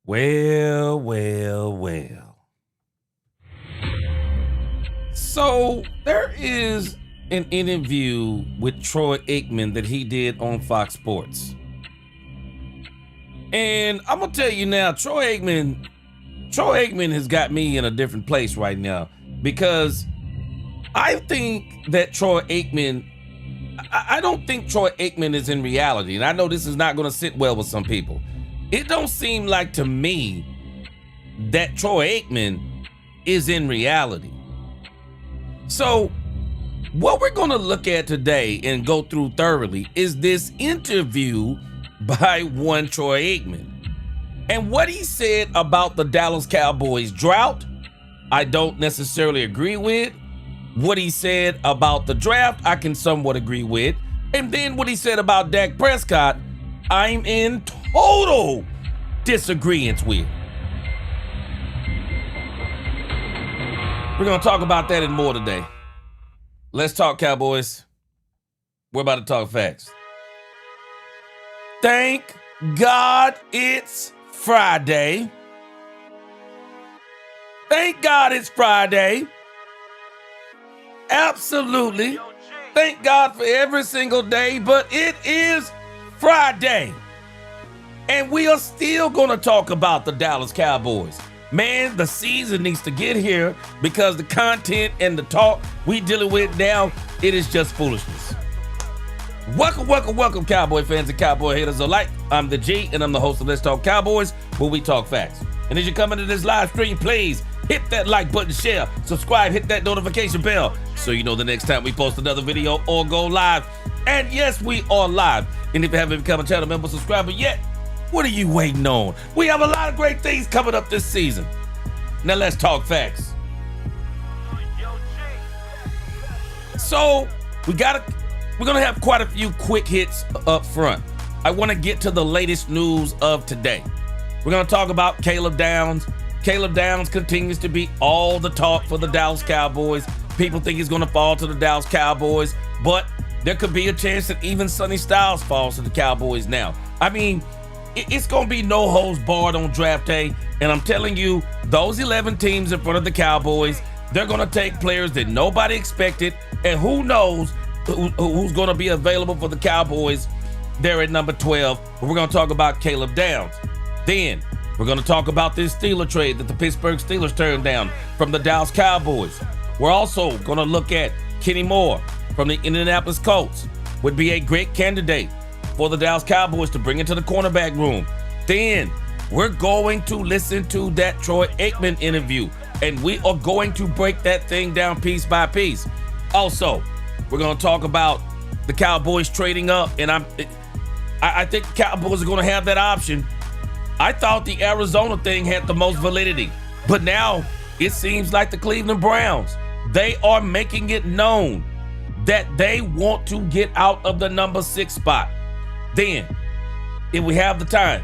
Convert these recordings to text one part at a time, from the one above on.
Well, well, well. So there is an interview with Troy Aikman that he did on Fox Sports. And I'm going to tell you now, Troy Aikman has got me in a different place right now because I think that I don't think Troy Aikman is in reality. And I know this is not going to sit well with some people. It don't seem like to me that Troy Aikman is in reality. So what we're going to look at today and go through thoroughly is this interview by one Troy Aikman. And what he said about the Dallas Cowboys drought, I don't necessarily agree with. What he said about the draft, I can somewhat agree with. And then what he said about Dak Prescott, I'm in total disagreement with. We're going to talk about that and more today. Let's talk Cowboys. We're about to talk facts. Thank God it's Friday. Thank God it's Friday. Absolutely. Thank God for every single day, but it is Friday. And we are still going to talk about the Dallas Cowboys. Man, the season needs to get here because the content and the talk we dealing with now, it is just foolishness. Welcome, Cowboy fans and Cowboy haters alike. I'm the G, and I'm the host of Let's Talk Cowboys, where we talk facts. And as you come into this live stream, please hit that like button, share, subscribe, hit that notification bell so you know the next time we post another video or go live. And yes, we are live. And if you haven't become a channel member subscriber yet, what are you waiting on? We have a lot of great things coming up this season. Now let's talk facts. So we're gonna have quite a few quick hits up front. I want to get to the latest news of today. We're gonna talk about Caleb Downs. Caleb Downs continues to be all the talk for the Dallas Cowboys. People think he's gonna fall to the Dallas Cowboys, but there could be a chance that even Sonny Styles falls to the Cowboys now. I mean, it's going to be no holds barred on draft day. And I'm telling you, those 11 teams in front of the Cowboys, they're going to take players that nobody expected. And who knows who's going to be available for the Cowboys there at number 12. But we're going to talk about Caleb Downs. Then we're going to talk about this Steeler trade that the Pittsburgh Steelers turned down from the Dallas Cowboys. We're also going to look at Kenny Moore from the Indianapolis Colts. Would be a great candidate for the Dallas Cowboys to bring into the cornerback room. Then we're going to listen to that Troy Aikman interview, and we are going to break that thing down piece by piece. Also, we're going to talk about the Cowboys trading up, and I think the Cowboys are going to have that option. I thought the Arizona thing had the most validity, but now it seems like the Cleveland Browns, they are making it known that they want to get out of the number 6 spot. Then, if we have the time,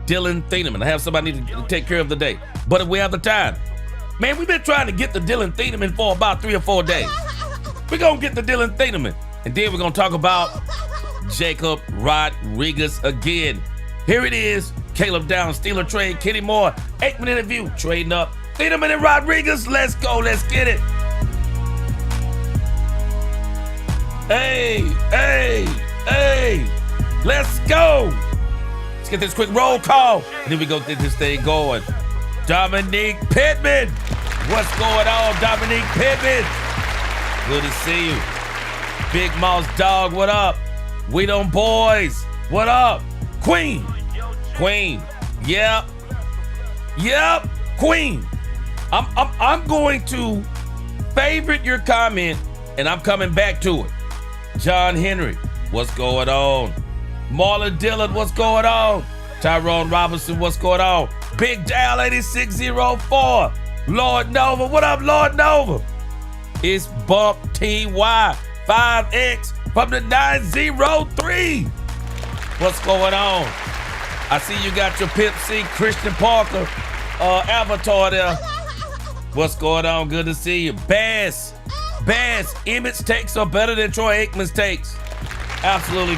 Dylan Thieneman. I have somebody to take care of the day. But if we have the time, man, we've been trying to get the Dylan Thieneman for about 3 or 4 days. We're going to get the Dylan Thieneman. And then we're going to talk about Jacob Rodriguez again. Here it is. Caleb Downs, Steeler trade, Kenny Moore, Aikman interview, trading up. Thieneman and Rodriguez, let's go. Let's get it. Hey. Let's go. Let's get this quick roll call. And then we go get this thing going. Dominique Pittman. What's going on, Dominique Pittman? Good to see you. Big Mouse Dog, what up? We them boys. What up? Queen. Yep. Queen. I'm going to favorite your comment, and I'm coming back to it. John Henry, what's going on? Marlon Dillon, what's going on? Tyrone Robinson, what's going on? Big Dal 8604. Lord Nova, what up, Lord Nova? It's Bump TY 5X from the 903. What's going on? I see you got your Pimp C Christian Parker avatar there. What's going on? Good to see you. Bass, Emmett's takes are better than Troy Aikman's takes. Absolutely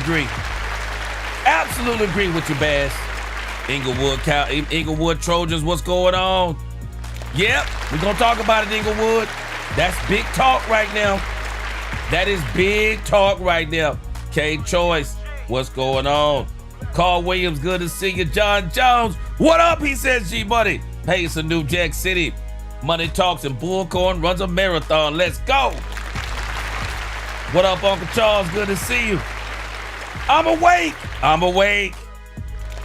agree with you, Bass. Inglewood Trojans, what's going on? Yep, we're going to talk about it, Inglewood. That's big talk right now. That is big talk right now. K Choice, what's going on? Carl Williams, good to see you. John Jones, what up? He says, G-Buddy. Hey, it's a New Jack City. Money talks and Bullcorn runs a marathon. Let's go. What up, Uncle Charles? Good to see you. I'm awake.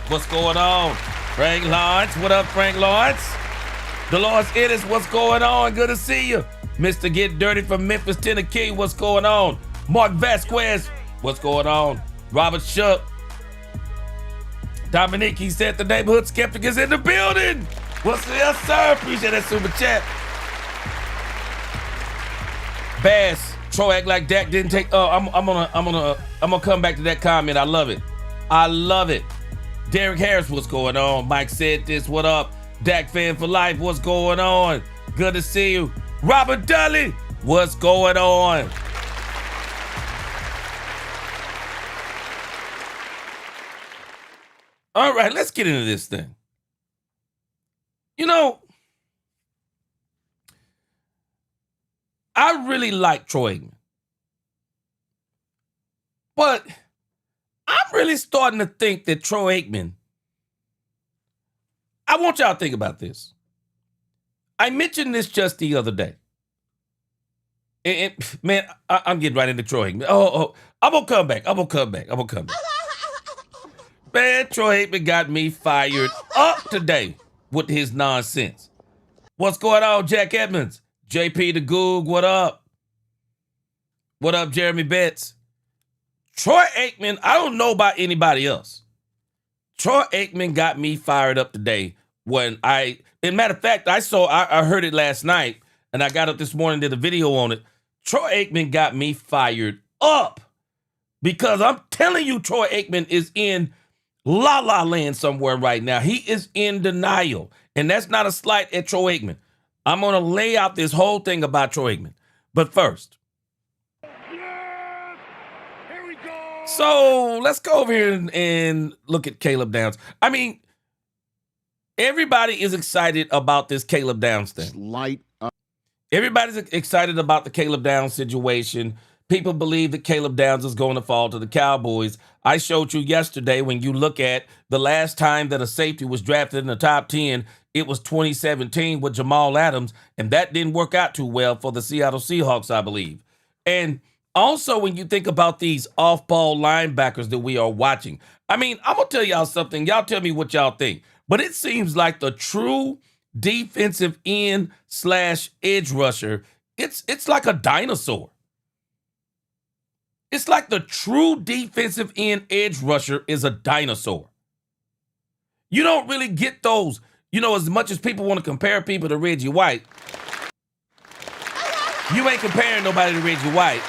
What's going on? Frank Lawrence, what up, Frank Lawrence? Dolores Ennis, what's going on? Good to see you. Mr. Get Dirty from Memphis, Tennessee, what's going on? Mark Vasquez, what's going on? Robert Shook. Dominique, he said the neighborhood skeptic is in the building. What's up, sir? Appreciate that super chat. Bass, Troy act like Dak didn't take. I'm gonna come back to that comment. I love it. Derek Harris, what's going on? Mike said this. What up? Dak fan for life. What's going on? Good to see you. Robert Dudley, what's going on? All right, let's get into this thing. You know, I really like Troy Aikman, but I'm really starting to think that Troy Aikman, I want y'all to think about this. I mentioned this just the other day. And man, I'm getting right into Troy Aikman. Oh, I'm going to come back. Man, Troy Aikman got me fired up today with his nonsense. What's going on, Jack Edmonds? JP the Goog, what up? What up, Jeremy Betts? Troy Aikman, I don't know about anybody else. Troy Aikman got me fired up today when as a matter of fact, I heard it last night and I got up this morning and did a video on it. Troy Aikman got me fired up because I'm telling you, Troy Aikman is in La La Land somewhere right now. He is in denial. And that's not a slight at Troy Aikman. I'm going to lay out this whole thing about Troy Aikman. But first, Here we go. so let's go over here and look at Caleb Downs. I mean, everybody is excited about this Caleb Downs thing. Everybody's excited about the Caleb Downs situation. People believe that Caleb Downs is going to fall to the Cowboys. I showed you yesterday when you look at the last time that a safety was drafted in the top 10, it was 2017 with Jamal Adams, and that didn't work out too well for the Seattle Seahawks, I believe. And also when you think about these off-ball linebackers that we are watching, I mean, I'm going to tell y'all something. Y'all tell me what y'all think. But it seems like the true defensive end / edge rusher, it's like a dinosaur. It's like the true defensive end edge rusher is a dinosaur. You don't really get those, as much as people want to compare people to Reggie White, you ain't comparing nobody to Reggie White.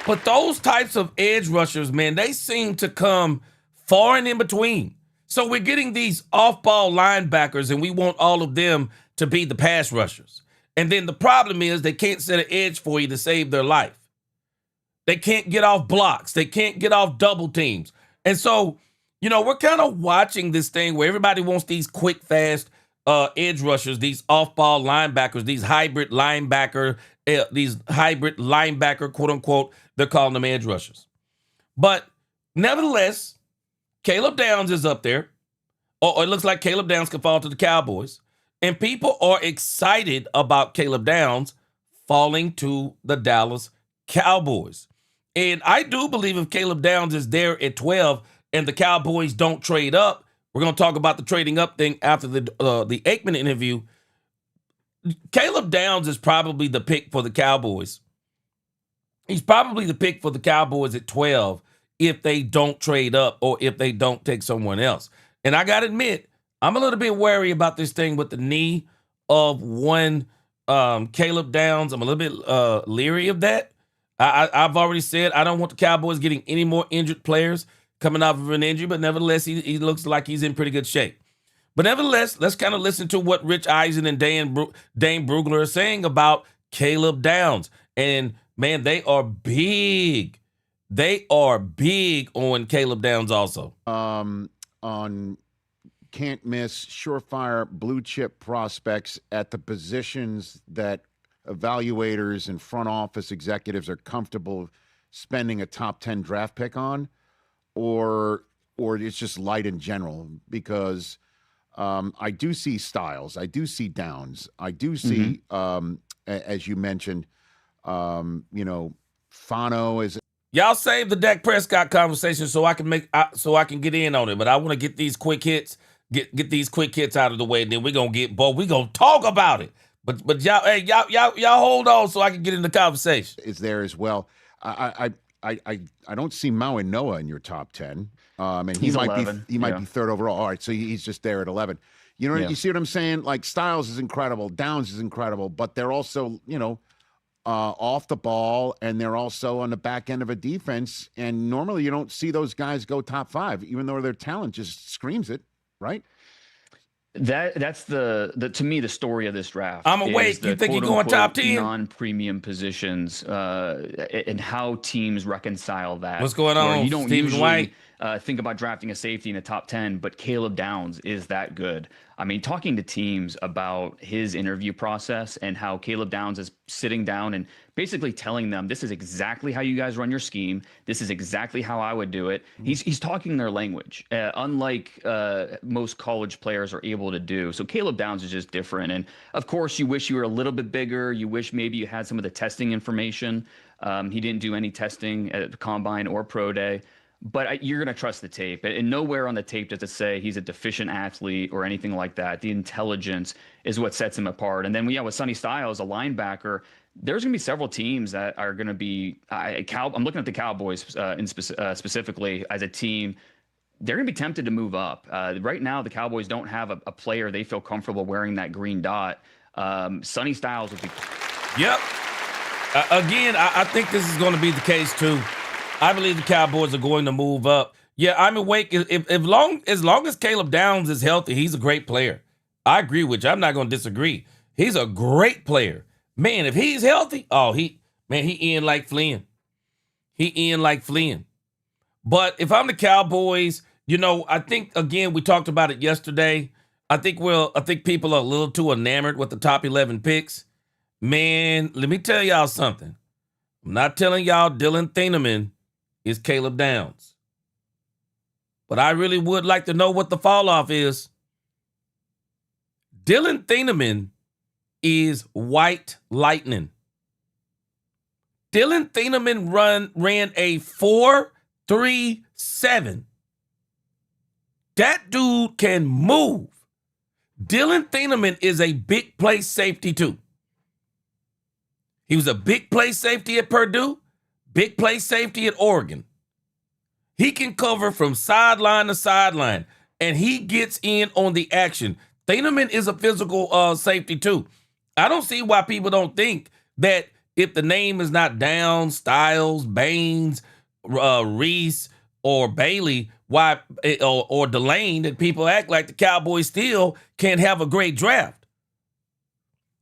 But those types of edge rushers, man, they seem to come far and in between. So we're getting these off-ball linebackers, and we want all of them to be the pass rushers. And then the problem is they can't set an edge for you to save their life. They can't get off blocks. They can't get off double teams. And so, we're kind of watching this thing where everybody wants these quick, fast edge rushers, these off-ball linebackers, these hybrid linebacker, quote unquote, they're calling them edge rushers. But nevertheless, Caleb Downs is up there, or it looks like Caleb Downs could fall to the Cowboys, and people are excited about Caleb Downs falling to the Dallas Cowboys. And I do believe if Caleb Downs is there at 12 and the Cowboys don't trade up, we're going to talk about the trading up thing after the Aikman interview. Caleb Downs is probably the pick for the Cowboys. He's probably the pick for the Cowboys at 12 if they don't trade up or if they don't take someone else. And I got to admit, I'm a little bit wary about this thing with the knee of one Caleb Downs. I'm a little bit leery of that. I've already said I don't want the Cowboys getting any more injured players coming off of an injury, but nevertheless, he looks like he's in pretty good shape. But nevertheless, let's kind of listen to what Rich Eisen and Dane Brugler are saying about Caleb Downs. And, man, they are big They are big on Caleb Downs also. On can't miss, surefire blue chip prospects at the positions that evaluators and front office executives are comfortable spending a top 10 draft pick on, or it's just light in general, because I do see Styles, I do see Downs, I do see, as you mentioned, Fano is. Y'all save the Dak Prescott conversation so I can get in on it, but I want to get these quick hits, get these quick hits out of the way, and then we're gonna talk about it. But y'all hold on so I can get in the conversation. Is there as well? I don't see Maui Noah in your top 10. And he's 11. He might be third overall. All right, so he's just there at 11. You see what I'm saying? Like, Styles is incredible, Downs is incredible, but they're also, off the ball, and they're also on the back end of a defense. And normally you don't see those guys go top 5, even though their talent just screams it, right? That's the to me the story of this draft. I'm awake. You think you're going top 10? Non-premium positions, and how teams reconcile that. What's going on? You don't Stephen usually White? Think about drafting a safety in the top 10, but Caleb Downs is that good. I mean, talking to teams about his interview process and how Caleb Downs is sitting down and basically telling them, this is exactly how you guys run your scheme. This is exactly how I would do it. He's talking their language, unlike most college players are able to do. So Caleb Downs is just different. And of course, you wish you were a little bit bigger. You wish maybe you had some of the testing information. He didn't do any testing at the Combine or Pro Day. But you're going to trust the tape. And nowhere on the tape does it say he's a deficient athlete or anything like that. The intelligence is what sets him apart. And then, with Sonny Styles, a linebacker, there's going to be several teams that are going to be I'm looking at the Cowboys specifically as a team. They're going to be tempted to move up. Right now, the Cowboys don't have a player they feel comfortable wearing that green dot. Sonny Styles would be. Yep. Again, I think this is going to be the case, too. I believe the Cowboys are going to move up. Yeah, I'm awake. As long as Caleb Downs is healthy, he's a great player. I agree with you. I'm not going to disagree. He's a great player. Man, if he's healthy, he in like Flynn. He in like Flynn. But if I'm the Cowboys, I think, again, we talked about it yesterday. I think people are a little too enamored with the top 11 picks. Man, let me tell y'all something. I'm not telling y'all Dylan Thieneman is Caleb Downs. But I really would like to know what the fall off is. Dylan Thieneman is white lightning. Dylan Thieneman ran a 4.37. That dude can move. Dylan Thieneman is a big play safety too. He was a big play safety at Purdue. Big play safety at Oregon. He can cover from sideline to sideline, and he gets in on the action. Thieneman is a physical safety too. I don't see why people don't think that if the name is not Downs, Styles, Baines, Reese, or Bailey, or Delane, that people act like the Cowboys still can't have a great draft.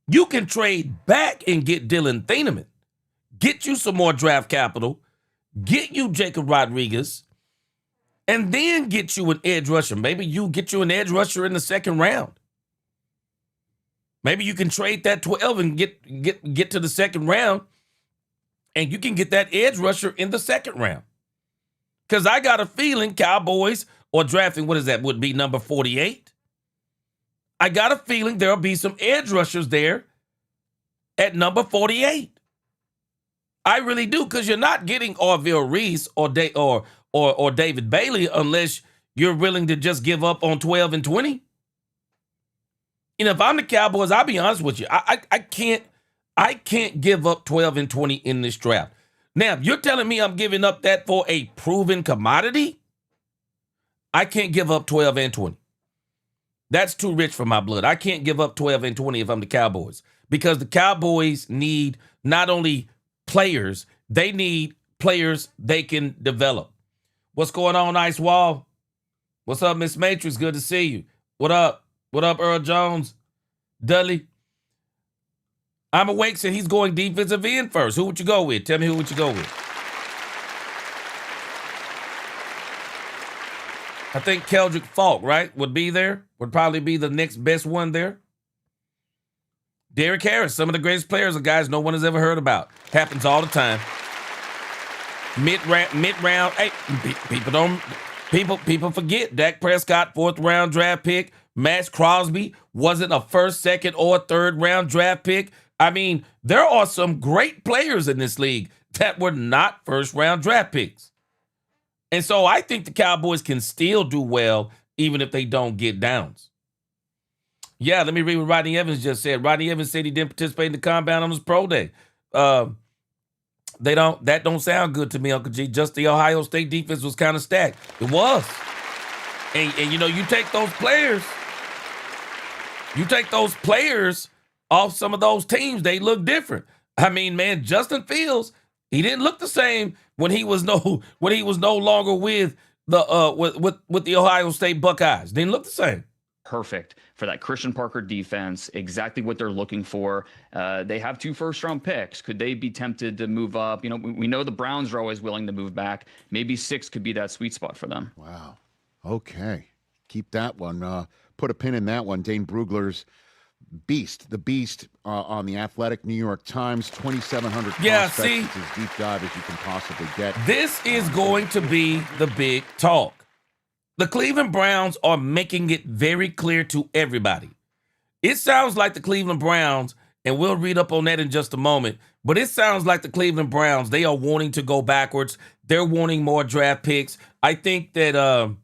You can trade back and get Dylan Thieneman. Get you some more draft capital, get you Jacob Rodriguez, and then get you an edge rusher. Maybe you get you an edge rusher in the second round. Maybe you can trade that 12 and get to the second round, and you can get that edge rusher in the second round. Because I got a feeling Cowboys are drafting, would be number 48. I got a feeling there'll be some edge rushers there at number 48. I really do, because you're not getting Orville Reese or David Bailey unless you're willing to just give up on 12 and 20. If I'm the Cowboys, I'll be honest with you. I can't give up 12 and 20 in this draft. Now, if you're telling me I'm giving up that for a proven commodity, I can't give up 12 and 20. That's too rich for my blood. I can't give up 12 and 20 if I'm the Cowboys, because the Cowboys need not only players, they need players they can develop. What's going on, Ice Wall? What's up, Miss Matrix? Good to see you. What up? What up, Earl Jones? Dudley? I'm awake, said he's going defensive end first. Who would you go with? Tell me who would you go with? I think Keldrick Falk, right, would be there. Would probably be the next best one there. Derrick Harris, some of the greatest players are guys no one has ever heard about. Happens all the time. Mid-round. Hey, people forget Dak Prescott, 4th round draft pick. Max Crosby wasn't a 1st, 2nd, or 3rd round draft pick. I mean, there are some great players in this league that were not 1st round draft picks. And so I think the Cowboys can still do well even if they don't get downs. Yeah, let me read what Rodney Evans just said. Rodney Evans said he didn't participate in the combine on his pro day. That don't sound good to me, Uncle G. Just the Ohio State defense was kind of stacked. It was. And you know, you take those players off some of those teams, they look different. I mean, man, Justin Fields, he didn't look the same when he was no longer with the with the Ohio State Buckeyes. Didn't look the same. Perfect for that Christian Parker defense, exactly what they're looking for. They have 2 first-round picks. Could they be tempted to move up? You know, we know the Browns are always willing to move back. Maybe 6 could be that sweet spot for them. Wow. Okay. Keep that one. Put a pin in that one. Dane Brugler's the beast on the Athletic New York Times, 2,700 prospects. See, it's as deep dive as you can possibly get. This is going to be the big talk. The Cleveland Browns are making it very clear to everybody. It sounds like the Cleveland Browns, and we'll read up on that in just a moment, but it sounds like the Cleveland Browns, they are wanting to go backwards. They're wanting more draft picks. I think that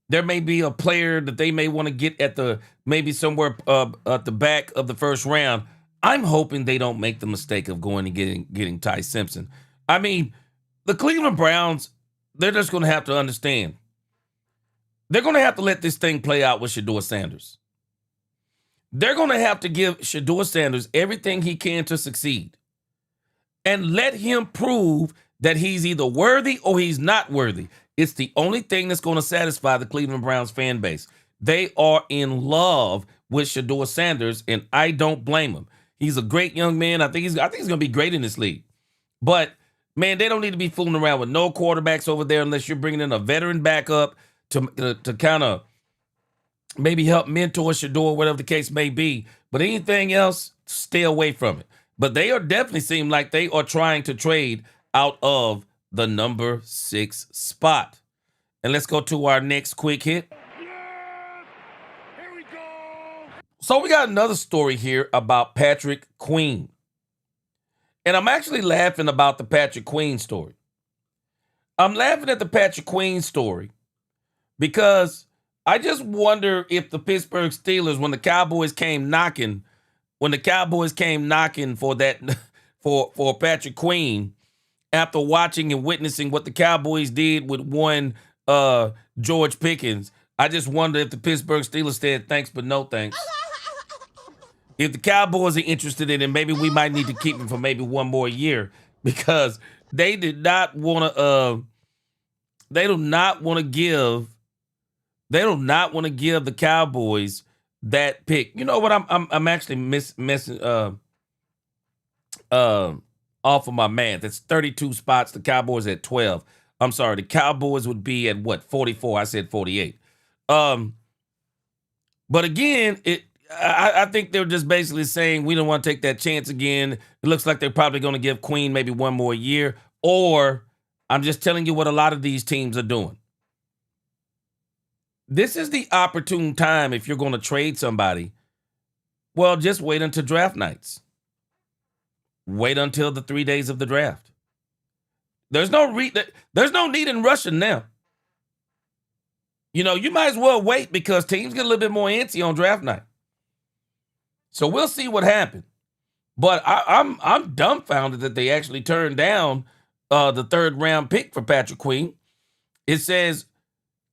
there may be a player that they may want to get at maybe somewhere at the back of the 1st round. I'm hoping they don't make the mistake of going and getting Ty Simpson. I mean, the Cleveland Browns, they're just going to have to understand. They're going to have to let this thing play out with Shedeur Sanders. They're going to have to give Shedeur Sanders everything he can to succeed and let him prove that he's either worthy or he's not worthy. It's the only thing that's going to satisfy the Cleveland Browns fan base. They are in love with Shedeur Sanders, and I don't blame him. He's a great young man. I think he's going to be great in this league. But, man, they don't need to be fooling around with no quarterbacks over there unless you're bringing in a veteran backup to kind of maybe help mentor Shedeur, whatever the case may be. But anything else, stay away from it. But they are definitely seem like they are trying to trade out of the number 6 spot. And let's go to our next quick hit. Here we go. So we got another story here about Patrick Queen. And I'm actually laughing about the Patrick Queen story. I'm laughing at the Patrick Queen story because I just wonder if the Pittsburgh Steelers, when the Cowboys came knocking for that for Patrick Queen, after watching and witnessing what the Cowboys did with one George Pickens, I just wonder if the Pittsburgh Steelers said thanks but no thanks. If the Cowboys are interested in him, maybe we might need to keep him for maybe one more year because they did not want to. They do not want to give the Cowboys that pick. You know what? I'm actually messing off of my math. It's 32 spots. The Cowboys at 12. I'm sorry. The Cowboys would be at what? 44. I said 48. But again, I think they're just basically saying we don't want to take that chance again. It looks like they're probably going to give Queen maybe one more year. Or I'm just telling you what a lot of these teams are doing. This is the opportune time if you're going to trade somebody. Well, just wait until draft nights. Wait until the 3 days of the draft. There's no need in rushing now. You know, you might as well wait because teams get a little bit more antsy on draft night. So we'll see what happens. But I'm dumbfounded that they actually turned down the 3rd round pick for Patrick Queen. It says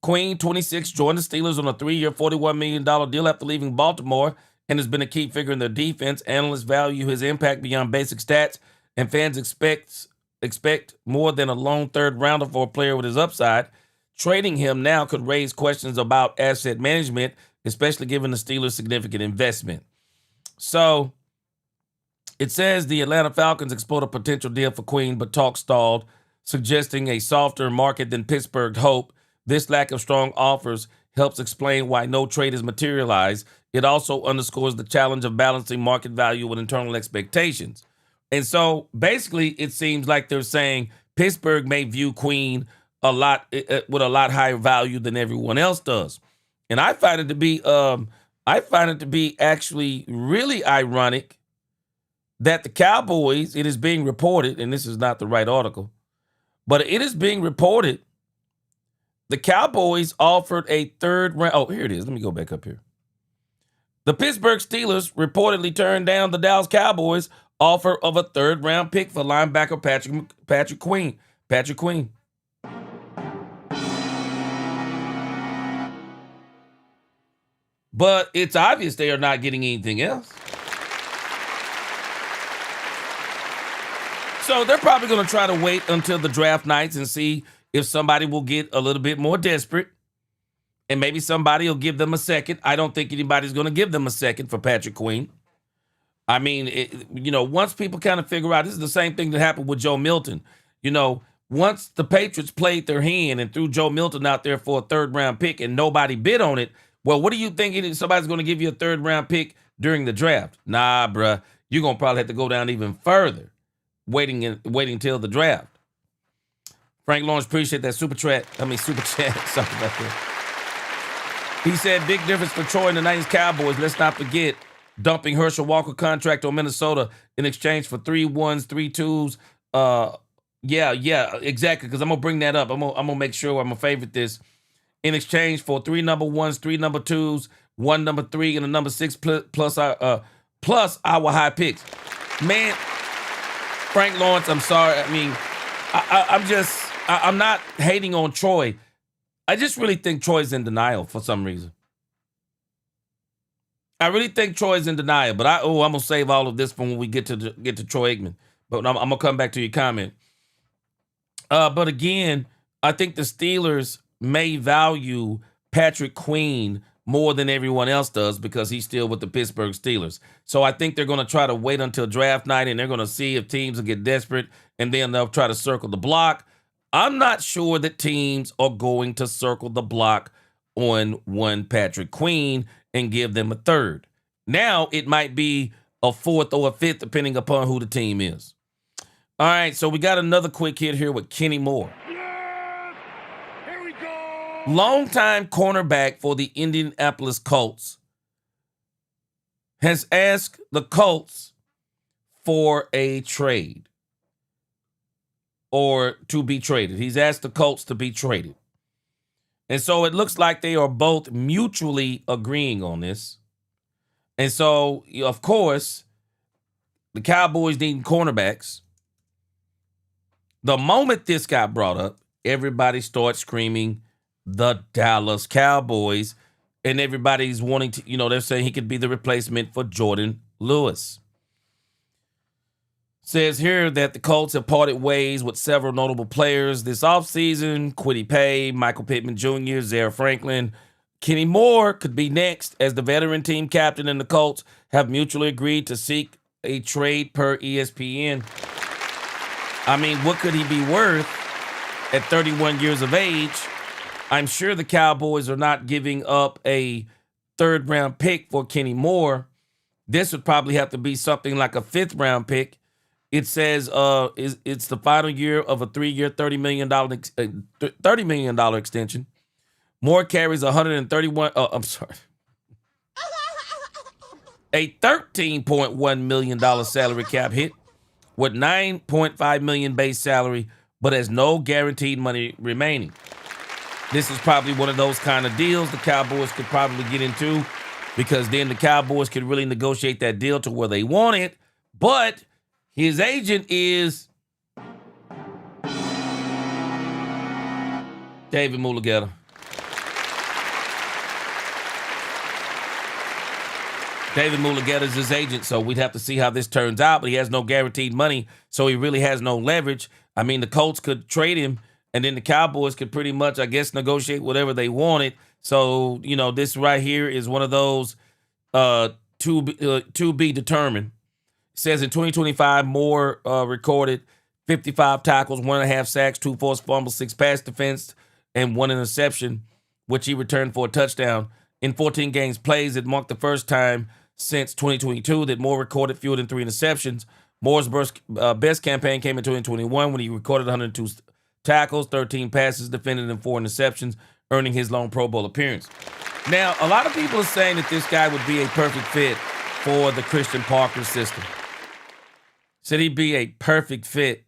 Queen, 26, joined the Steelers on a 3-year, $41 million deal after leaving Baltimore and has been a key figure in their defense. Analysts value his impact beyond basic stats, and fans expect more than a lone 3rd rounder for a player with his upside. Trading him now could raise questions about asset management, especially given the Steelers' significant investment. So it says the Atlanta Falcons explored a potential deal for Queen, but talk stalled, suggesting a softer market than Pittsburgh hoped. This lack of strong offers helps explain why no trade is materialized. It also underscores the challenge of balancing market value with internal expectations. And so basically it seems like they're saying Pittsburgh may view Queen a lot with a lot higher value than everyone else does. And I find it to be actually really ironic that the Cowboys, it is being reported, and this is not the right article, but it is being reported the Cowboys offered a third round. Oh, here it is. Let me go back up here. The Pittsburgh Steelers reportedly turned down the Dallas Cowboys offer of a third round pick for linebacker Patrick Queen. Patrick Queen. But it's obvious they are not getting anything else. So they're probably going to try to wait until the draft nights and see if somebody will get a little bit more desperate. And maybe somebody will give them a second. I don't think anybody's going to give them a second for Patrick Queen. I mean, once people kind of figure out, this is the same thing that happened with Joe Milton. Once the Patriots played their hand and threw Joe Milton out there for a third round pick and nobody bid on it, well, what do you think somebody's going to give you a third round pick during the draft? Nah, bruh, you're going to probably have to go down even further, waiting till the draft. Frank Lawrence, appreciate that super chat. Sorry about that. He said, big difference for Troy and the 90s Cowboys. Let's not forget dumping Herschel Walker contract on Minnesota in exchange for 3 1s, 3 2s. Yeah, exactly. Because I'm gonna bring that up. I'm gonna make sure I'm gonna favorite this. In exchange for 3 number 1s, 3 number 2s, 1 number 3, and a number 6 plus our high picks. Man, Frank Lawrence, I'm sorry. I mean, I'm not hating on Troy. I just really think Troy's in denial for some reason. I really think Troy's in denial, but I'm gonna save all of this for when we get to Troy Aikman. But I'm gonna come back to your comment. But again, I think the Steelers may value Patrick Queen more than everyone else does because he's still with the Pittsburgh Steelers. So I think they're gonna try to wait until draft night and they're gonna see if teams will get desperate and then they'll try to circle the block. I'm not sure that teams are going to circle the block on one Patrick Queen and give them a third. Now it might be a fourth or a fifth, depending upon who the team is. All right, so we got another quick hit here with Kenny Moore. Yes! Here we go! Longtime cornerback for the Indianapolis Colts has asked the Colts for a trade. Or to be traded. He's asked the Colts to be traded. And so it looks like they are both mutually agreeing on this. And so, of course, the Cowboys needing cornerbacks. The moment this got brought up, everybody starts screaming the Dallas Cowboys. And everybody's wanting to, they're saying he could be the replacement for Jordan Lewis. Says here that the Colts have parted ways with several notable players this offseason. Kwity Paye, Michael Pittman Jr., Zaire Franklin. Kenny Moore could be next, as the veteran team captain and the Colts have mutually agreed to seek a trade per ESPN. I mean, what could he be worth at 31 years of age? I'm sure the Cowboys are not giving up a third-round pick for Kenny Moore. This would probably have to be something like a fifth-round pick. It says it's the final year of a 3-year, $30 million extension. Moore carries a $13.1 million salary cap hit with $9.5 million base salary, but has no guaranteed money remaining. This is probably one of those kind of deals the Cowboys could probably get into, because then the Cowboys could really negotiate that deal to where they want it, but his agent is David Mulugeta. David Mulugeta is his agent, so we'd have to see how this turns out, but he has no guaranteed money, so he really has no leverage. I mean, the Colts could trade him, and then the Cowboys could pretty much, I guess, negotiate whatever they wanted. So, this right here is one of those to be determined. It says in 2025, Moore recorded 55 tackles, 1.5 sacks, 2 forced fumbles, 6 pass defense, and 1 interception, which he returned for a touchdown. In 14 games plays, it marked the first time since 2022 that Moore recorded fewer than 3 interceptions. Moore's best campaign came in 2021 when he recorded 102 tackles, 13 passes defended, and 4 interceptions, earning his lone Pro Bowl appearance. Now, a lot of people are saying that this guy would be a perfect fit for the Christian Parker system. Said he'd be a perfect fit,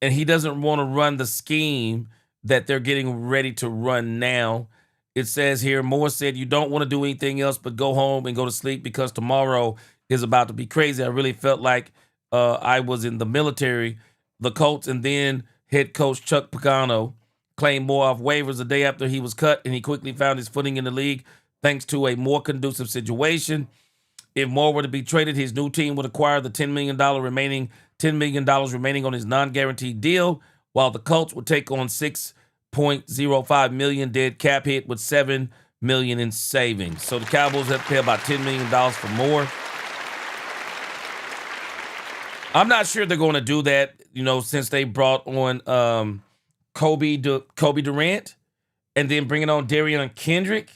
and he doesn't want to run the scheme that they're getting ready to run now. It says here, Moore said, "You don't want to do anything else but go home and go to sleep because tomorrow is about to be crazy. I really felt like I was in the military." The Colts and then head coach Chuck Pagano claimed Moore off waivers the day after he was cut, and he quickly found his footing in the league thanks to a more conducive situation. If Moore were to be traded, his new team would acquire the $10 million remaining on his non-guaranteed deal, while the Colts would take on $6.05 million dead cap hit with $7 million in savings. So the Cowboys have to pay about $10 million for Moore. I'm not sure they're going to do that, since they brought on Kobe Durant and then bringing on Darian Kendrick.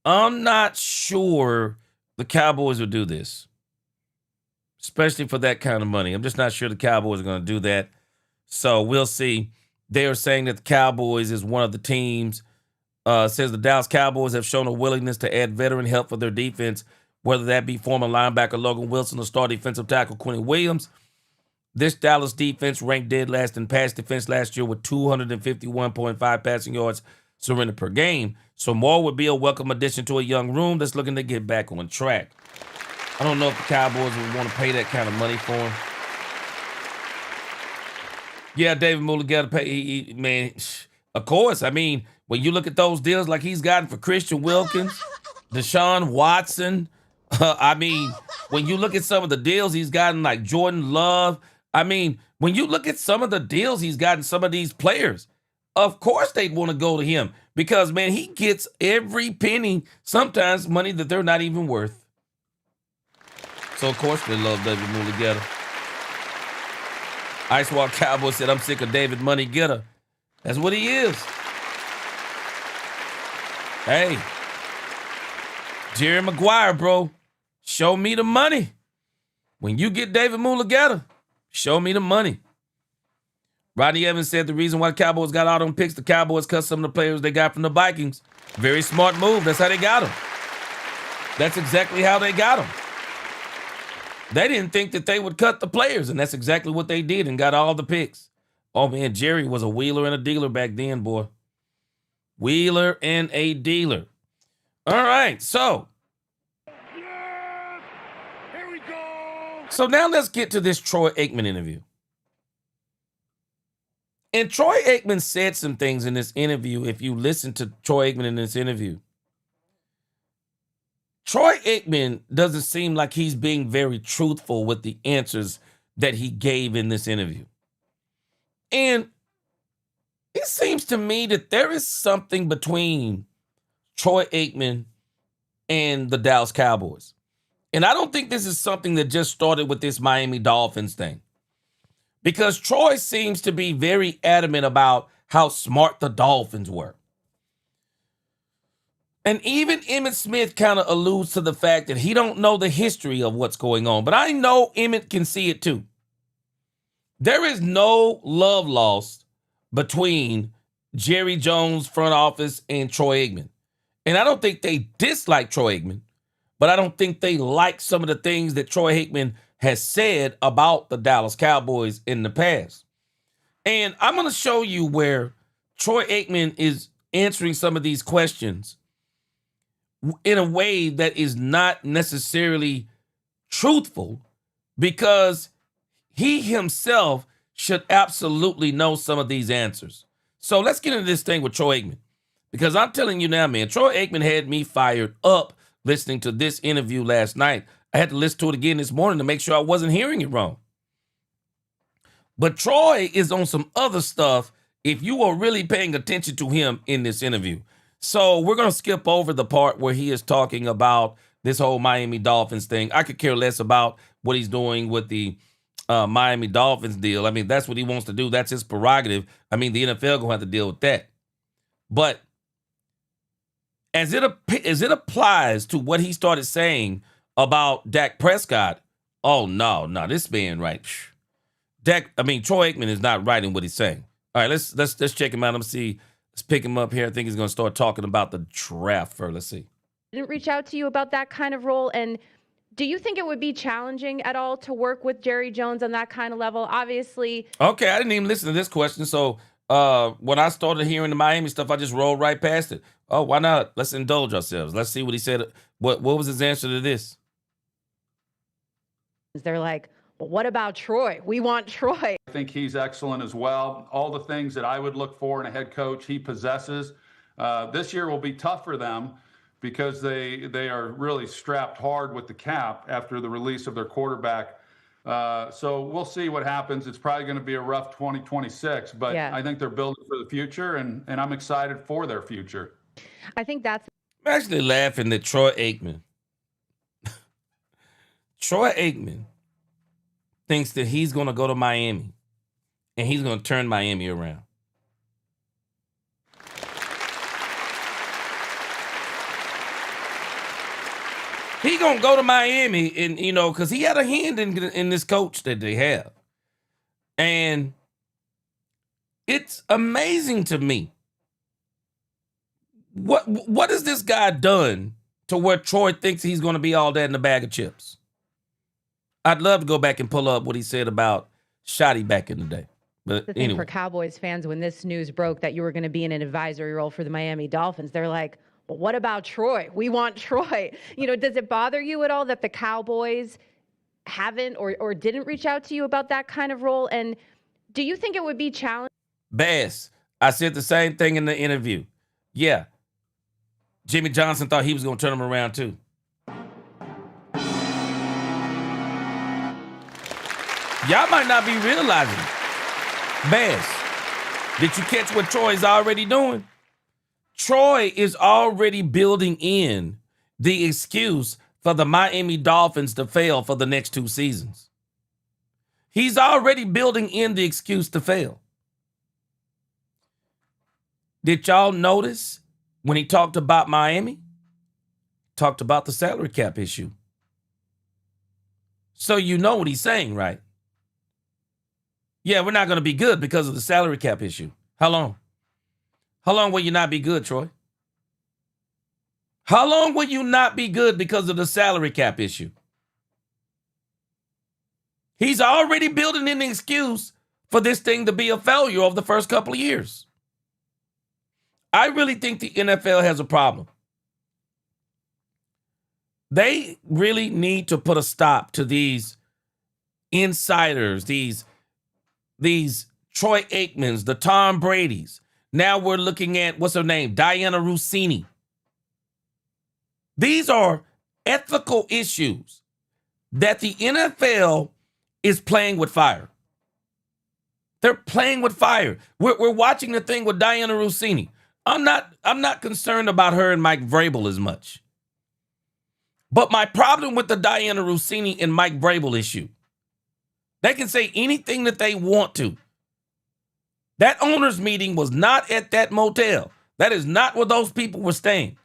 I'm not sure the Cowboys will do this, especially for that kind of money. I'm just not sure the Cowboys are going to do that. So we'll see. They are saying that the Cowboys is one of the teams. Says the Dallas Cowboys have shown a willingness to add veteran help for their defense, whether that be former linebacker Logan Wilson or star defensive tackle Quentin Williams. This Dallas defense ranked dead last in pass defense last year with 251.5 passing yards surrendered per game. So Moore would be a welcome addition to a young room that's looking to get back on track. I don't know if the Cowboys would want to pay that kind of money for him. Yeah, David Mulligata pay, man, of course. I mean, when you look at those deals like he's gotten for Christian Wilkins, Deshaun Watson, I mean, when you look at some of the deals he's gotten like Jordan Love, I mean, when you look at some of the deals he's gotten some of these players, of course they'd want to go to him because, man, he gets every penny, sometimes money that they're not even worth. So, of course, they love David Mulligata. Ice Wall Cowboy said, "I'm sick of David Money Getter." That's what he is. Hey, Jerry Maguire, bro, show me the money. When you get David Mulligata, show me the money. Rodney Evans said the reason why the Cowboys got all them picks, the Cowboys cut some of the players they got from the Vikings. Very smart move. That's how they got them. That's exactly how they got them. They didn't think that they would cut the players, and that's exactly what they did and got all the picks. Oh, man, Jerry was a wheeler and a dealer back then, boy. Wheeler and a dealer. All right, so. Yes! Here we go! So now let's get to this Troy Aikman interview. And Troy Aikman said some things in this interview, if you listen to Troy Aikman in this interview. Troy Aikman doesn't seem like he's being very truthful with the answers that he gave in this interview. And it seems to me that there is something between Troy Aikman and the Dallas Cowboys. And I don't think this is something that just started with this Miami Dolphins thing. Because Troy seems to be very adamant about how smart the Dolphins were. And even Emmitt Smith kind of alludes to the fact that he don't know the history of what's going on. But I know Emmitt can see it too. There is no love lost between Jerry Jones' front office and Troy Aikman. And I don't think they dislike Troy Aikman, but I don't think they like some of the things that Troy Aikman has said about the Dallas Cowboys in the past. And I'm going to show you where Troy Aikman is answering some of these questions in a way that is not necessarily truthful, because he himself should absolutely know some of these answers. So let's get into this thing with Troy Aikman, because I'm telling you now, man, Troy Aikman had me fired up listening to this interview last night. I had to listen to it again this morning to make sure I wasn't hearing it wrong. But Troy is on some other stuff if you are really paying attention to him in this interview. So we're going to skip over the part where he is talking about this whole Miami Dolphins thing. I could care less about what he's doing with the Miami Dolphins deal. I mean, that's what he wants to do. That's his prerogative. I mean, the NFL gonna have to deal with that. But as it applies to what he started saying about Dak Prescott, oh no, this man right. Troy Aikman is not right in what he's saying. All right, let's check him out. Let's see. Let's pick him up here. I think he's gonna start talking about the draft first. Let's see. Didn't reach out to you about that kind of role, and do you think it would be challenging at all to work with Jerry Jones on that kind of level? Obviously. Okay, I didn't even listen to this question. So when I started hearing the Miami stuff, I just rolled right past it. Oh, why not? Let's indulge ourselves. Let's see what he said. What was his answer to this? They're like, well, what about Troy? We want Troy. I think he's excellent as well. All the things that I would look for in a head coach, he possesses. This year will be tough for them because they are really strapped hard with the cap after the release of their quarterback. So we'll see what happens. It's probably going to be a rough 2026, but yeah. I think they're building for the future, and I'm excited for their future. I think that's... I'm actually laughing at Troy Aikman. Troy Aikman thinks that he's going to go to Miami and he's going to turn Miami around. He going to go to Miami and, because he had a hand in this coach that they have. And it's amazing to me. What has this guy done to where Troy thinks he's going to be all that in a bag of chips? I'd love to go back and pull up what he said about Shotty back in the day. But the thing anyway. For Cowboys fans, when this news broke that you were going to be in an advisory role for the Miami Dolphins, they're like, well, what about Troy? We want Troy. Does it bother you at all that the Cowboys haven't or didn't reach out to you about that kind of role? And do you think it would be challenging? Bass, I said the same thing in the interview. Yeah. Jimmy Johnson thought he was going to turn him around too. Y'all might not be realizing it. Bass, did you catch what Troy's already doing? Troy is already building in the excuse for the Miami Dolphins to fail for the next 2 seasons. He's already building in the excuse to fail. Did y'all notice when he talked about Miami? Talked about the salary cap issue. So you know what he's saying, right? Yeah, we're not going to be good because of the salary cap issue. How long? How long will you not be good, Troy? How long will you not be good because of the salary cap issue? He's already building in an excuse for this thing to be a failure over the first couple of years. I really think the NFL has a problem. They really need to put a stop to these insiders, these Troy Aikmans, the Tom Bradys. Now we're looking at, what's her name? Diana Rossini. These are ethical issues that the NFL is playing with fire. They're playing with fire. We're watching the thing with Diana Rossini. I'm not concerned about her and Mike Vrabel as much. But my problem with the Diana Rossini and Mike Vrabel issue, they can say anything that they want to. That owners meeting was not at that motel. That is not where those people were staying.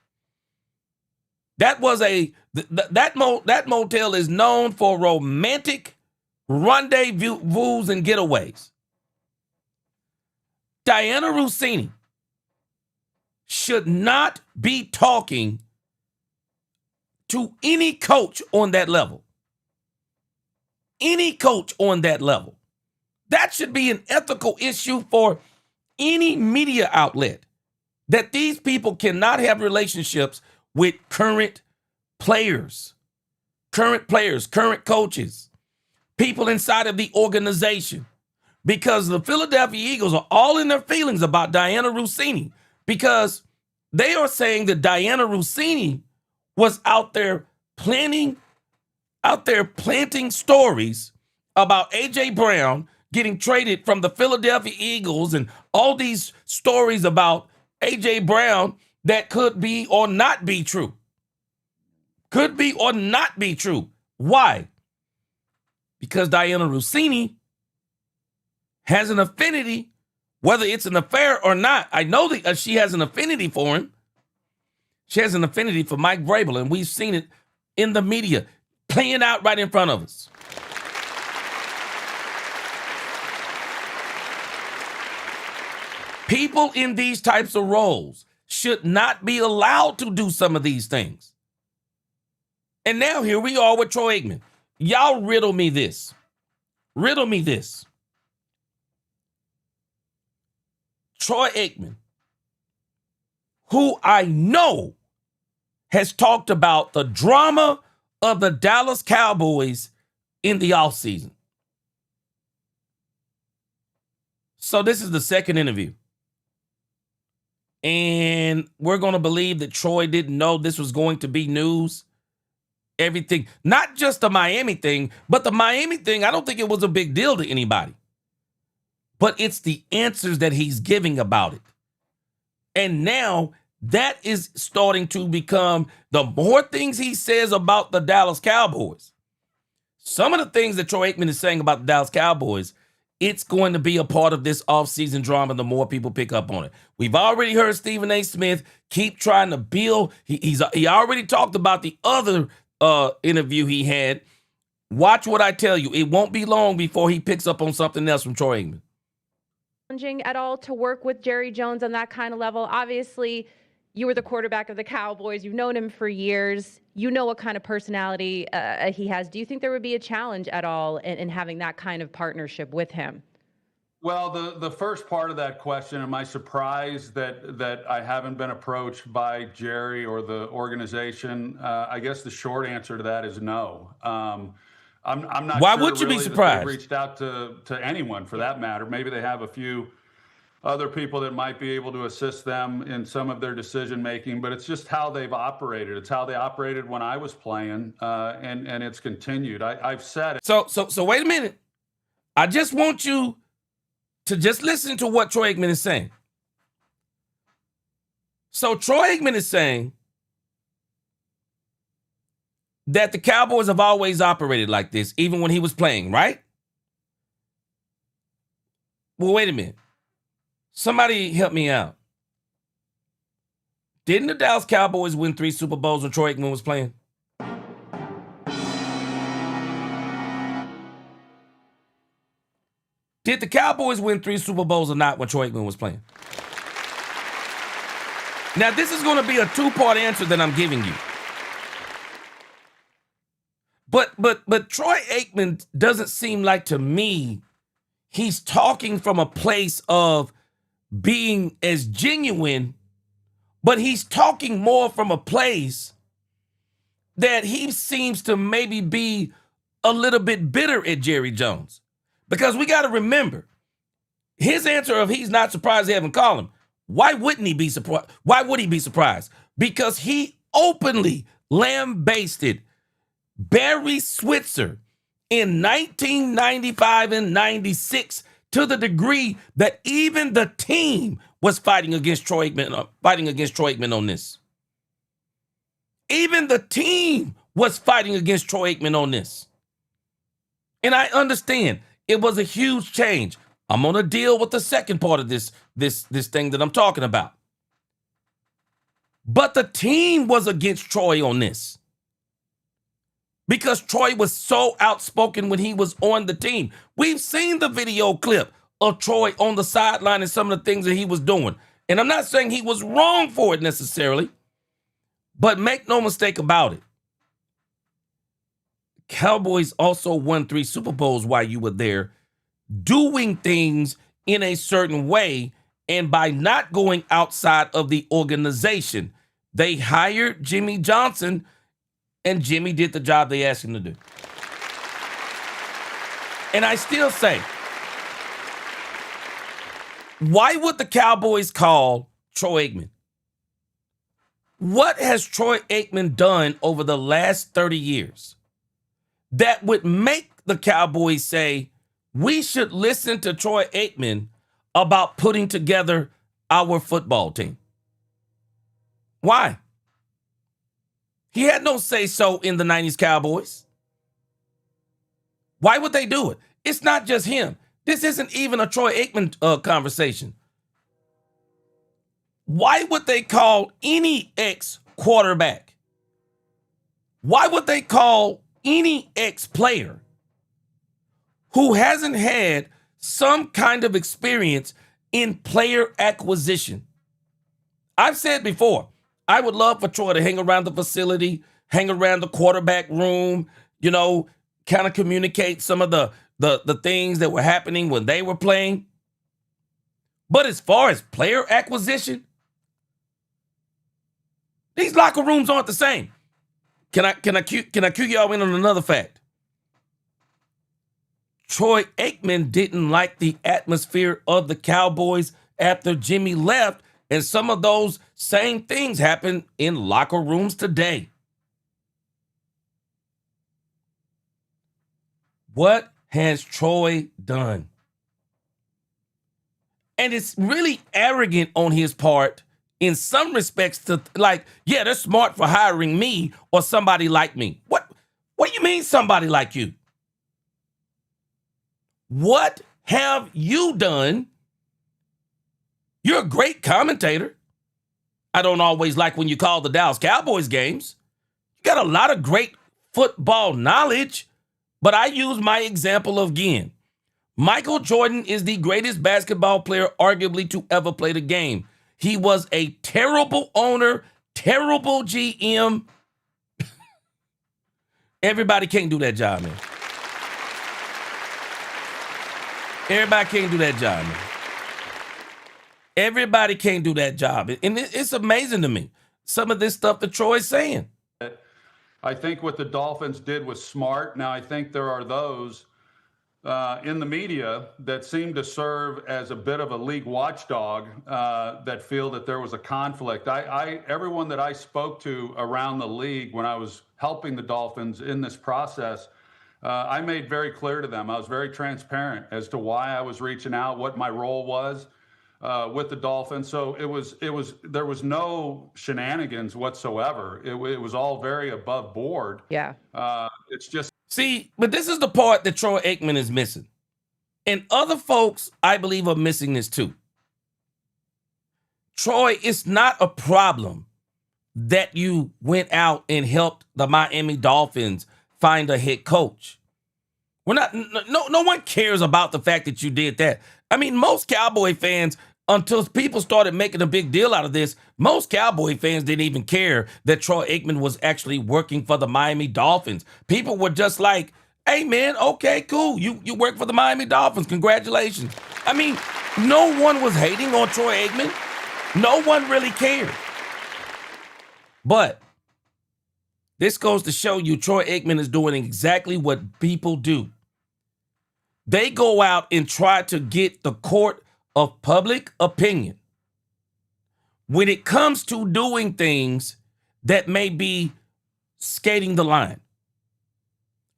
That was that motel is known for romantic rendezvous and getaways. Diana Rossini should not be talking to any coach on that level. Any coach on that level. That should be an ethical issue for any media outlet, that these people cannot have relationships with current players, current coaches, people inside of the organization, because the Philadelphia Eagles are all in their feelings about Diana Rossini, because they are saying that Diana Rossini was out there planting stories about A.J. Brown getting traded from the Philadelphia Eagles and all these stories about A.J. Brown that could be or not be true. Could be or not be true. Why? because Diana Rossini has an affinity, whether it's an affair or not. I know that she has an affinity for him. She has an affinity for Mike Vrabel, and we've seen it in the media playing out right in front of us. People in these types of roles should not be allowed to do some of these things. And now here we are with Troy Aikman. Y'all riddle me this. Riddle me this. Troy Aikman, who I know has talked about the drama of the Dallas Cowboys in the offseason. So this is the second interview. And we're going to believe that Troy didn't know this was going to be news. Everything, not just the Miami thing, but the Miami thing, I don't think it was a big deal to anybody. But it's the answers that he's giving about it. And now that is starting to become the more things he says about the Dallas Cowboys. Some of the things that Troy Aikman is saying about the Dallas Cowboys, it's going to be a part of this offseason drama the more people pick up on it. We've already heard Stephen A. Smith keep trying to build. He already talked about the other interview he had. Watch what I tell you. It won't be long before he picks up on something else from Troy Aikman. Challenging at all to work with Jerry Jones on that kind of level? Obviously, you were the quarterback of the Cowboys. You've known him for years. You know what kind of personality he has. Do you think there would be a challenge at all in having that kind of partnership with him? Well, the first part of that question, am I surprised that I haven't been approached by Jerry or the organization? I guess the short answer to that is no. I'm not. Why sure would you really be surprised? That they've reached out to anyone for that matter. Maybe they have a few other people that might be able to assist them in some of their decision making, but it's just how they've operated. It's how they operated when I was playing, and it's continued. I've said it. So wait a minute. I just want you to just listen to what Troy Aikman is saying. So Troy Aikman is saying that the Cowboys have always operated like this, even when he was playing, right? Well, wait a minute. Somebody help me out. Didn't the Dallas Cowboys win 3 Super Bowls when Troy Aikman was playing? Did the Cowboys win 3 Super Bowls or not when Troy Aikman was playing? Now, this is going to be a 2-part answer that I'm giving you. But Troy Aikman doesn't seem like, to me, he's talking from a place of being as genuine, but he's talking more from a place that he seems to maybe be a little bit bitter at Jerry Jones. Because we got to remember, his answer of he's not surprised they haven't called him. Why wouldn't he be surprised? Why would he be surprised? Because he openly lambasted Barry Switzer in 1995 and 96 to the degree that even the team was fighting against Troy Aikman on this. Even the team was fighting against Troy Aikman on this. And I understand it was a huge change. I'm going to deal with the second part of this thing that I'm talking about. But the team was against Troy on this. Because Troy was so outspoken when he was on the team. We've seen the video clip of Troy on the sideline and some of the things that he was doing. And I'm not saying he was wrong for it necessarily, but make no mistake about it. Cowboys also won 3 Super Bowls while you were there, doing things in a certain way, and by not going outside of the organization. They hired Jimmy Johnson, and Jimmy did the job they asked him to do. And I still say, why would the Cowboys call Troy Aikman? What has Troy Aikman done over the last 30 years that would make the Cowboys say, we should listen to Troy Aikman about putting together our football team? Why? He had no say-so in the 90s Cowboys. Why would they do it? It's not just him. This isn't even a Troy Aikman conversation. Why would they call any ex-quarterback? Why would they call any ex-player who hasn't had some kind of experience in player acquisition? I've said before, I would love for Troy to hang around the facility, hang around the quarterback room, kind of communicate some of the things that were happening when they were playing. But as far as player acquisition, these locker rooms aren't the same. Can I cue y'all in on another fact? Troy Aikman didn't like the atmosphere of the Cowboys after Jimmy left, and some of those same things happen in locker rooms today. What has Troy done? And it's really arrogant on his part in some respects to they're smart for hiring me or somebody like me. What do you mean somebody like you? What have you done? You're a great commentator. I don't always like when you call the Dallas Cowboys games. You got a lot of great football knowledge, but I use my example again. Michael Jordan is the greatest basketball player arguably to ever play the game. He was a terrible owner, terrible GM. Everybody can't do that job, man. Everybody can't do that job, man. Everybody can't do that job. And it's amazing to me, some of this stuff that Troy's saying. I think what the Dolphins did was smart. Now, I think there are those in the media that seem to serve as a bit of a league watchdog that feel that there was a conflict. Everyone that I spoke to around the league when I was helping the Dolphins in this process, I made very clear to them. I was very transparent as to why I was reaching out, what my role was with the Dolphins. So there was no shenanigans whatsoever. It was all very above board. Yeah. It's just. See, but this is the part that Troy Aikman is missing. And other folks, I believe, are missing this too. Troy, it's not a problem that you went out and helped the Miami Dolphins find a head coach. No one cares about the fact that you did that. I mean, most Cowboy fans, until people started making a big deal out of this, most Cowboy fans didn't even care that Troy Aikman was actually working for the Miami Dolphins. People were just like, hey, man, okay, cool. You work for the Miami Dolphins. Congratulations. I mean, no one was hating on Troy Aikman. No one really cared. But this goes to show you Troy Aikman is doing exactly what people do. They go out and try to get the court of public opinion when it comes to doing things that may be skating the line.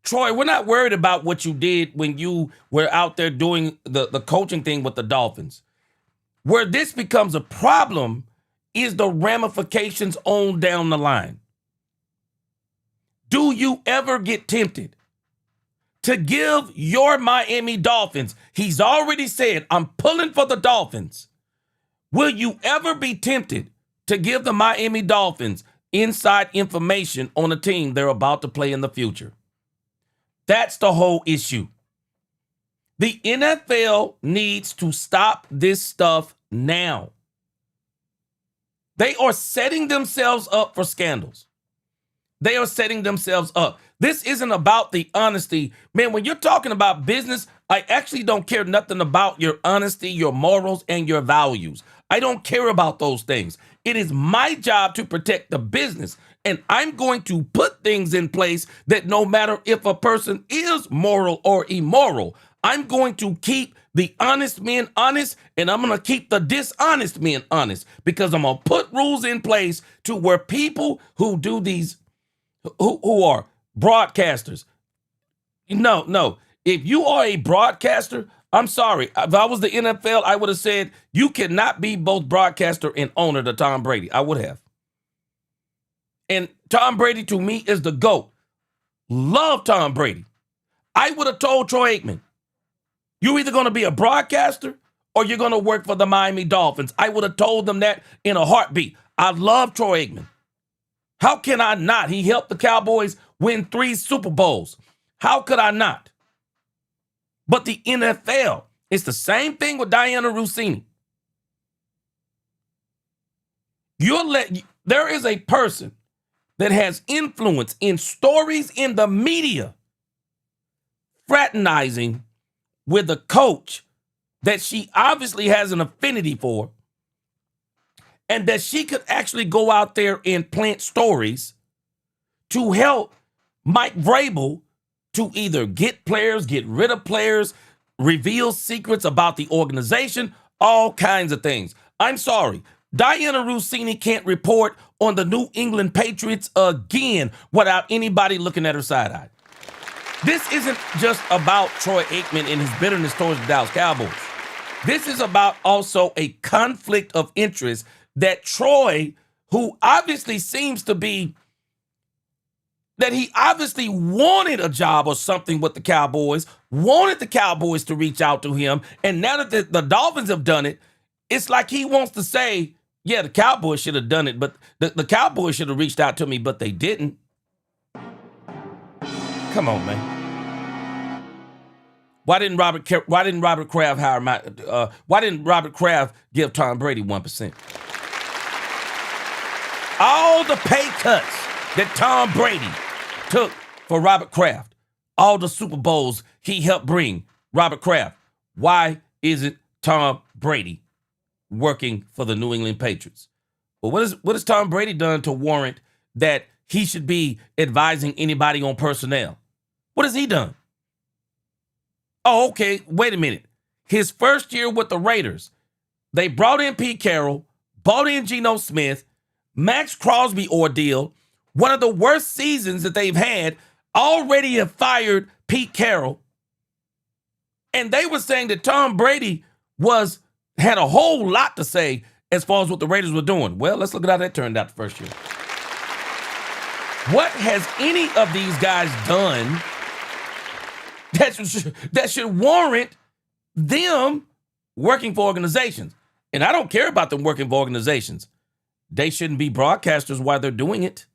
Troy, we're not worried about what you did when you were out there doing the coaching thing with the Dolphins. Where this becomes a problem is the ramifications on down the line. Do you ever get tempted to give your Miami Dolphins? He's already said, I'm pulling for the Dolphins. Will you ever be tempted to give the Miami Dolphins inside information on a team they're about to play in the future? That's the whole issue. The NFL needs to stop this stuff now. They are setting themselves up for scandals. They are setting themselves up. This isn't about the honesty. Man, when you're talking about business, I actually don't care nothing about your honesty, your morals, and your values. I don't care about those things. It is my job to protect the business, and I'm going to put things in place that no matter if a person is moral or immoral, I'm going to keep the honest men honest, and I'm going to keep the dishonest men honest, because I'm going to put rules in place to where people who do these, who are broadcasters. No. If you are a broadcaster, I'm sorry. If I was the NFL, I would have said you cannot be both broadcaster and owner to Tom Brady. I would have. And Tom Brady, to me, is the GOAT. Love Tom Brady. I would have told Troy Aikman, you're either going to be a broadcaster or you're going to work for the Miami Dolphins. I would have told them that in a heartbeat. I love Troy Aikman. How can I not? He helped the Cowboys win 3 Super Bowls. How could I not? But the NFL, it's the same thing with Diana Rossini. There is a person that has influence in stories in the media fraternizing with a coach that she obviously has an affinity for, and that she could actually go out there and plant stories to help Mike Vrabel to either get players, get rid of players, reveal secrets about the organization, all kinds of things. I'm sorry. Diana Rossini can't report on the New England Patriots again without anybody looking at her side-eye. This isn't just about Troy Aikman and his bitterness towards the Dallas Cowboys. This is about also a conflict of interest that Troy, who obviously seems to be, that he obviously wanted a job or something with the Cowboys, wanted the Cowboys to reach out to him, and now that the Dolphins have done it, it's like he wants to say, yeah, the Cowboys should have done it, but the Cowboys should have reached out to me, but they didn't. Come on, man. Why didn't Robert Kraft why didn't Robert Kraft give Tom Brady 1%? All the pay cuts that Tom Brady took for Robert Kraft, all the Super Bowls he helped bring Robert Kraft. Why isn't Tom Brady working for the New England Patriots? Well, what has Tom Brady done to warrant that he should be advising anybody on personnel? What has he done? Oh, okay, wait a minute. His first year with the Raiders, they brought in Pete Carroll, brought in Geno Smith, Max Crosby ordeal, one of the worst seasons that they've had, already have fired Pete Carroll. And they were saying that Tom Brady had a whole lot to say as far as what the Raiders were doing. Well, let's look at how that turned out the first year. What has any of these guys done that should warrant them working for organizations? And I don't care about them working for organizations. They shouldn't be broadcasters while they're doing it.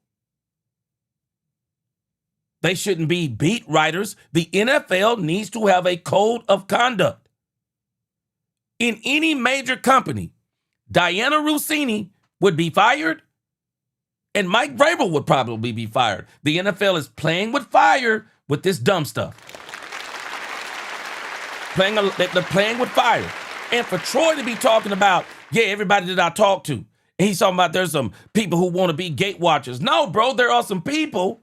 They shouldn't be beat writers. The NFL needs to have a code of conduct. In any major company, Diana Rossini would be fired, and Mike Vrabel would probably be fired. The NFL is playing with fire with this dumb stuff. They're playing with fire. And for Troy to be talking about, yeah, everybody that I talk to, and he's talking about there's some people who want to be gate watchers. No, bro, there are some people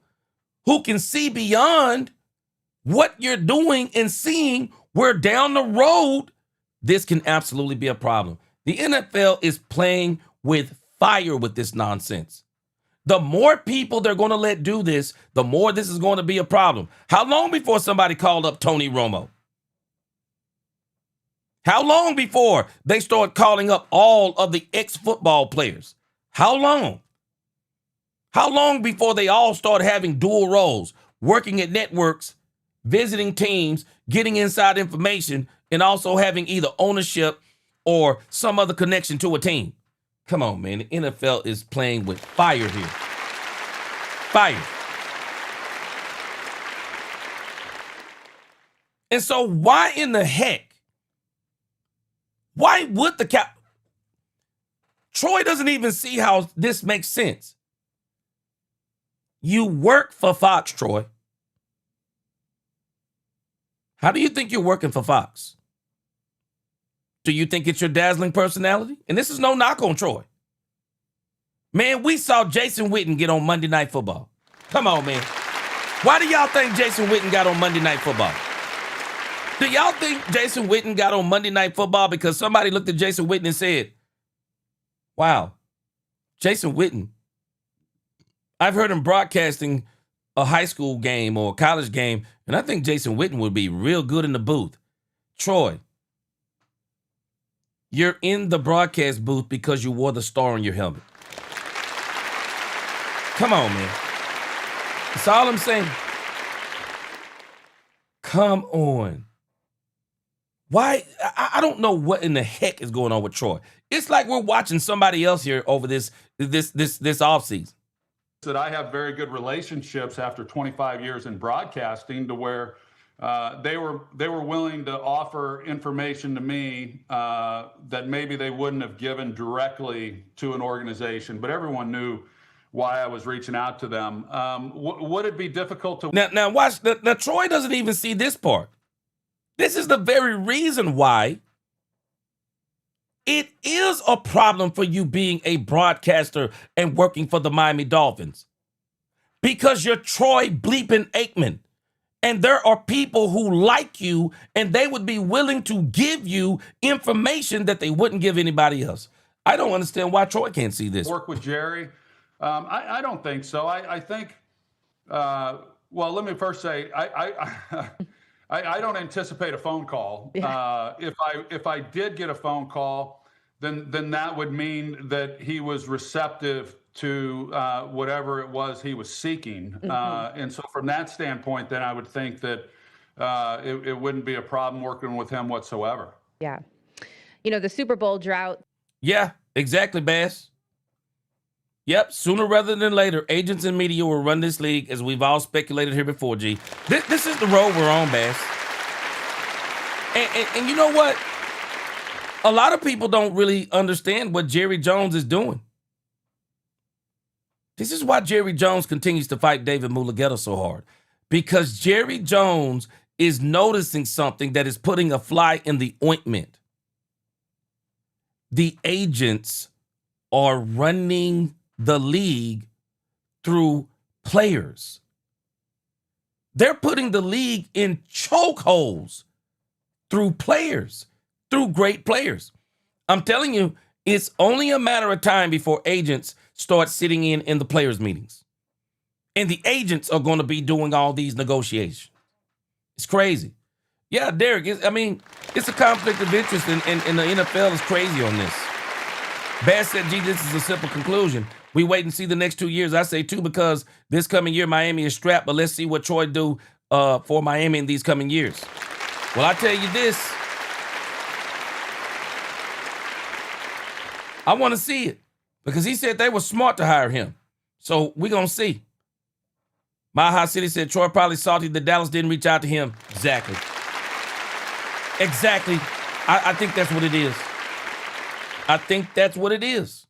who can see beyond what you're doing and seeing where down the road this can absolutely be a problem. The NFL is playing with fire with this nonsense. The more people they're going to let do this, the more this is going to be a problem. How long before somebody called up Tony Romo? How long before they start calling up all of the ex-football players? How long? How long before they all start having dual roles, working at networks, visiting teams, getting inside information, and also having either ownership or some other connection to a team? Come on, man. The NFL is playing with fire here. Fire. And so why in the heck? Why would Troy doesn't even see how this makes sense. You work for Fox, Troy. How do you think you're working for Fox? Do you think it's your dazzling personality? And this is no knock on Troy. Man, we saw Jason Witten get on Monday Night Football. Come on, man. Why do y'all think Jason Witten got on Monday Night Football? Do y'all think Jason Witten got on Monday Night Football because somebody looked at Jason Witten and said, wow, Jason Witten, I've heard him broadcasting a high school game or a college game, and I think Jason Witten would be real good in the booth. Troy, you're in the broadcast booth because you wore the star on your helmet. Come on, man. That's all I'm saying. Come on. Why? I don't know what in the heck is going on with Troy. It's like we're watching somebody else here over this offseason. That I have very good relationships after 25 years in broadcasting to where they were willing to offer information to me that maybe they wouldn't have given directly to an organization, but everyone knew why I was reaching out to them. Would it be difficult to now watch? Now Troy doesn't even see this part. This is the very reason why it is a problem for you being a broadcaster and working for the Miami Dolphins, because you're Troy bleeping Aikman. And there are people who like you, and they would be willing to give you information that they wouldn't give anybody else. I don't understand why Troy can't see this. Work with Jerry? I don't think so. I think, well, let me first say, I don't anticipate a phone call. Yeah. If I did get a phone call, then that would mean that he was receptive to whatever it was he was seeking. And so from that standpoint, then I would think that it wouldn't be a problem working with him whatsoever. Yeah. You know, the Super Bowl drought. Yeah, exactly, Bass. Yep, sooner rather than later, agents and media will run this league, as we've all speculated here before, G. This is the road we're on, Bass. And you know what? A lot of people don't really understand what Jerry Jones is doing. This is why Jerry Jones continues to fight David Mulugeta so hard. Because Jerry Jones is noticing something that is putting a fly in the ointment. The agents are running the league through players. They're putting the league in chokeholds through players, through great players. I'm telling you, it's only a matter of time before agents start sitting in the players' meetings. And the agents are going to be doing all these negotiations. It's crazy. Yeah, Derek, it's a conflict of interest, and the NFL is crazy on this. Bass said, gee, this is a simple conclusion. We wait and see the next 2 years. I say too, because this coming year, Miami is strapped, but let's see what Troy do for Miami in these coming years. Well, I tell you this. I want to see it, because he said they were smart to hire him. So we're going to see. Maha City said Troy probably salty that Dallas didn't reach out to him. Exactly. I think that's what it is. I think that's what it is.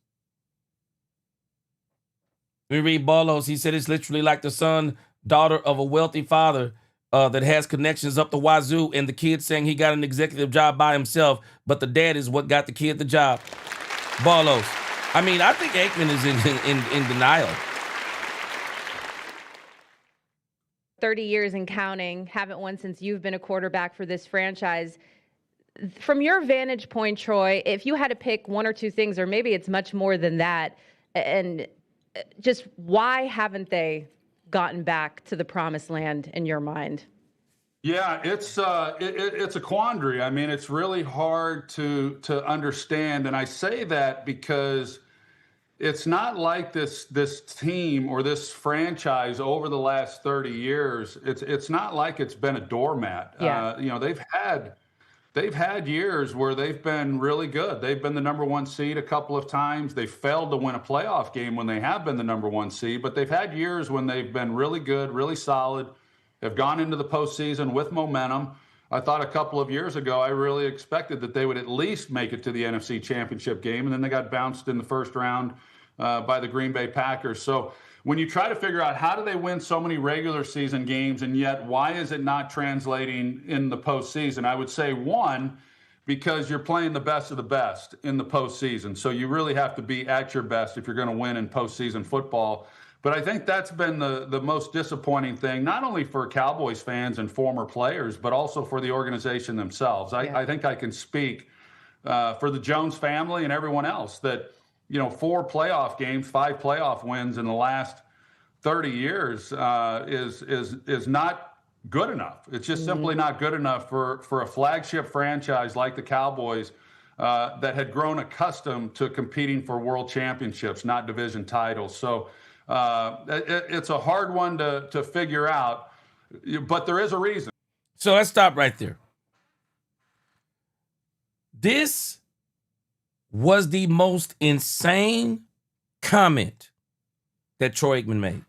Let me read Barlow's. He said it's literally like the son, daughter of a wealthy father that has connections up the wazoo, and the kid saying he got an executive job by himself, but the dad is what got the kid the job. Barlow's. I think Aikman is in denial. 30 years and counting, haven't won since you've been a quarterback for this franchise. From your vantage point, Troy, if you had to pick one or two things, or maybe it's much more than that, and just why haven't they gotten back to the promised land in your mind? Yeah, it's a quandary. It's really hard to understand, and I say that because it's not like this team or this franchise over the last 30 years. It's not like it's been a doormat. Yeah. They've had years where they've been really good. They've been the number one seed a couple of times. They failed to win a playoff game when they have been the number one seed, but they've had years when they've been really good, really solid, have gone into the postseason with momentum. I thought a couple of years ago, I really expected that they would at least make it to the NFC Championship game, and then they got bounced in the first round by the Green Bay Packers. So when you try to figure out how do they win so many regular season games, and yet why is it not translating in the postseason? I would say, one, because you're playing the best of the best in the postseason. So you really have to be at your best if you're going to win in postseason football. But I think that's been the most disappointing thing, not only for Cowboys fans and former players, but also for the organization themselves. I think I can speak for the Jones family and everyone else that, 4 playoff games, 5 playoff wins in the last 30 years is not good enough. It's just simply not good enough for a flagship franchise like the Cowboys that had grown accustomed to competing for world championships, not division titles. So it's a hard one to figure out, but there is a reason. So let's stop right there. This was the most insane comment that Troy Aikman made.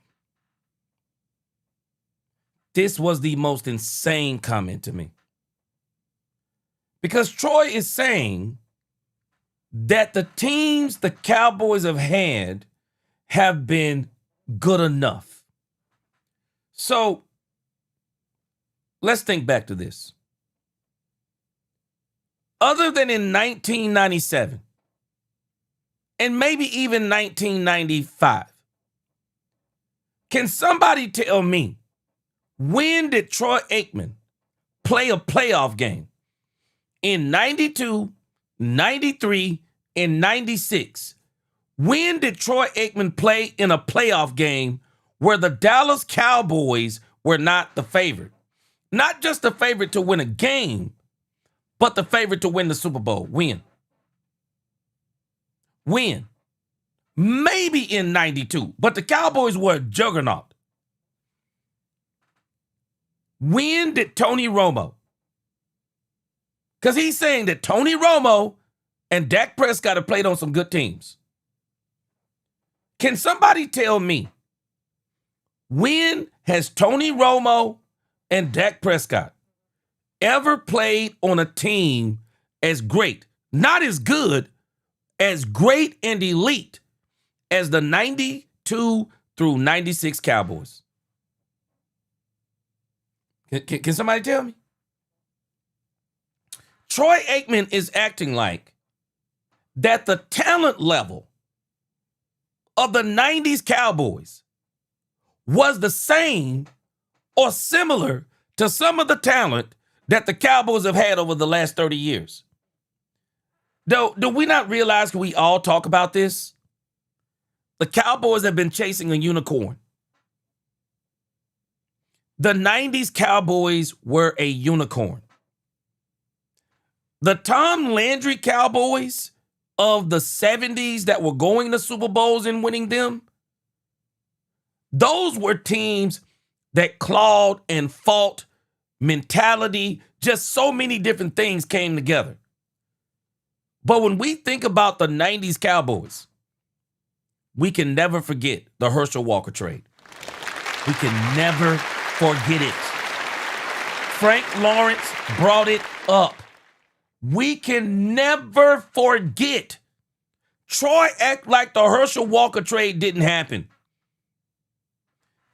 This was the most insane comment to me. Because Troy is saying that the teams the Cowboys have been good enough. So let's think back to this. Other than in 1997, and maybe even 1995, can somebody tell me, when did Troy Aikman play a playoff game? In 92, 93, and 96. When did Troy Aikman play in a playoff game where the Dallas Cowboys were not the favorite? Not just the favorite to win a game, but the favorite to win the Super Bowl. When? Maybe in 92, but the Cowboys were a juggernaut. When did Tony Romo? Because he's saying that Tony Romo and Dak Prescott have played on some good teams. Can somebody tell me, when has Tony Romo and Dak Prescott ever played on a team as great, not as good, as great and elite as the 92 through 96 Cowboys? Can somebody tell me? Troy Aikman is acting like that the talent level of the 90s Cowboys was the same or similar to some of the talent that the Cowboys have had over the last 30 years. Do we not realize, can we all talk about this? The Cowboys have been chasing a unicorn. The 90s Cowboys were a unicorn. The Tom Landry Cowboys of the 70s that were going to Super Bowls and winning them, those were teams that clawed and fought, mentality, just so many different things came together. But when we think about the 90s Cowboys, we can never forget the Herschel Walker trade. We can never forget it. Frank Lawrence brought it up. We can never forget. Troy act like the Herschel Walker trade didn't happen.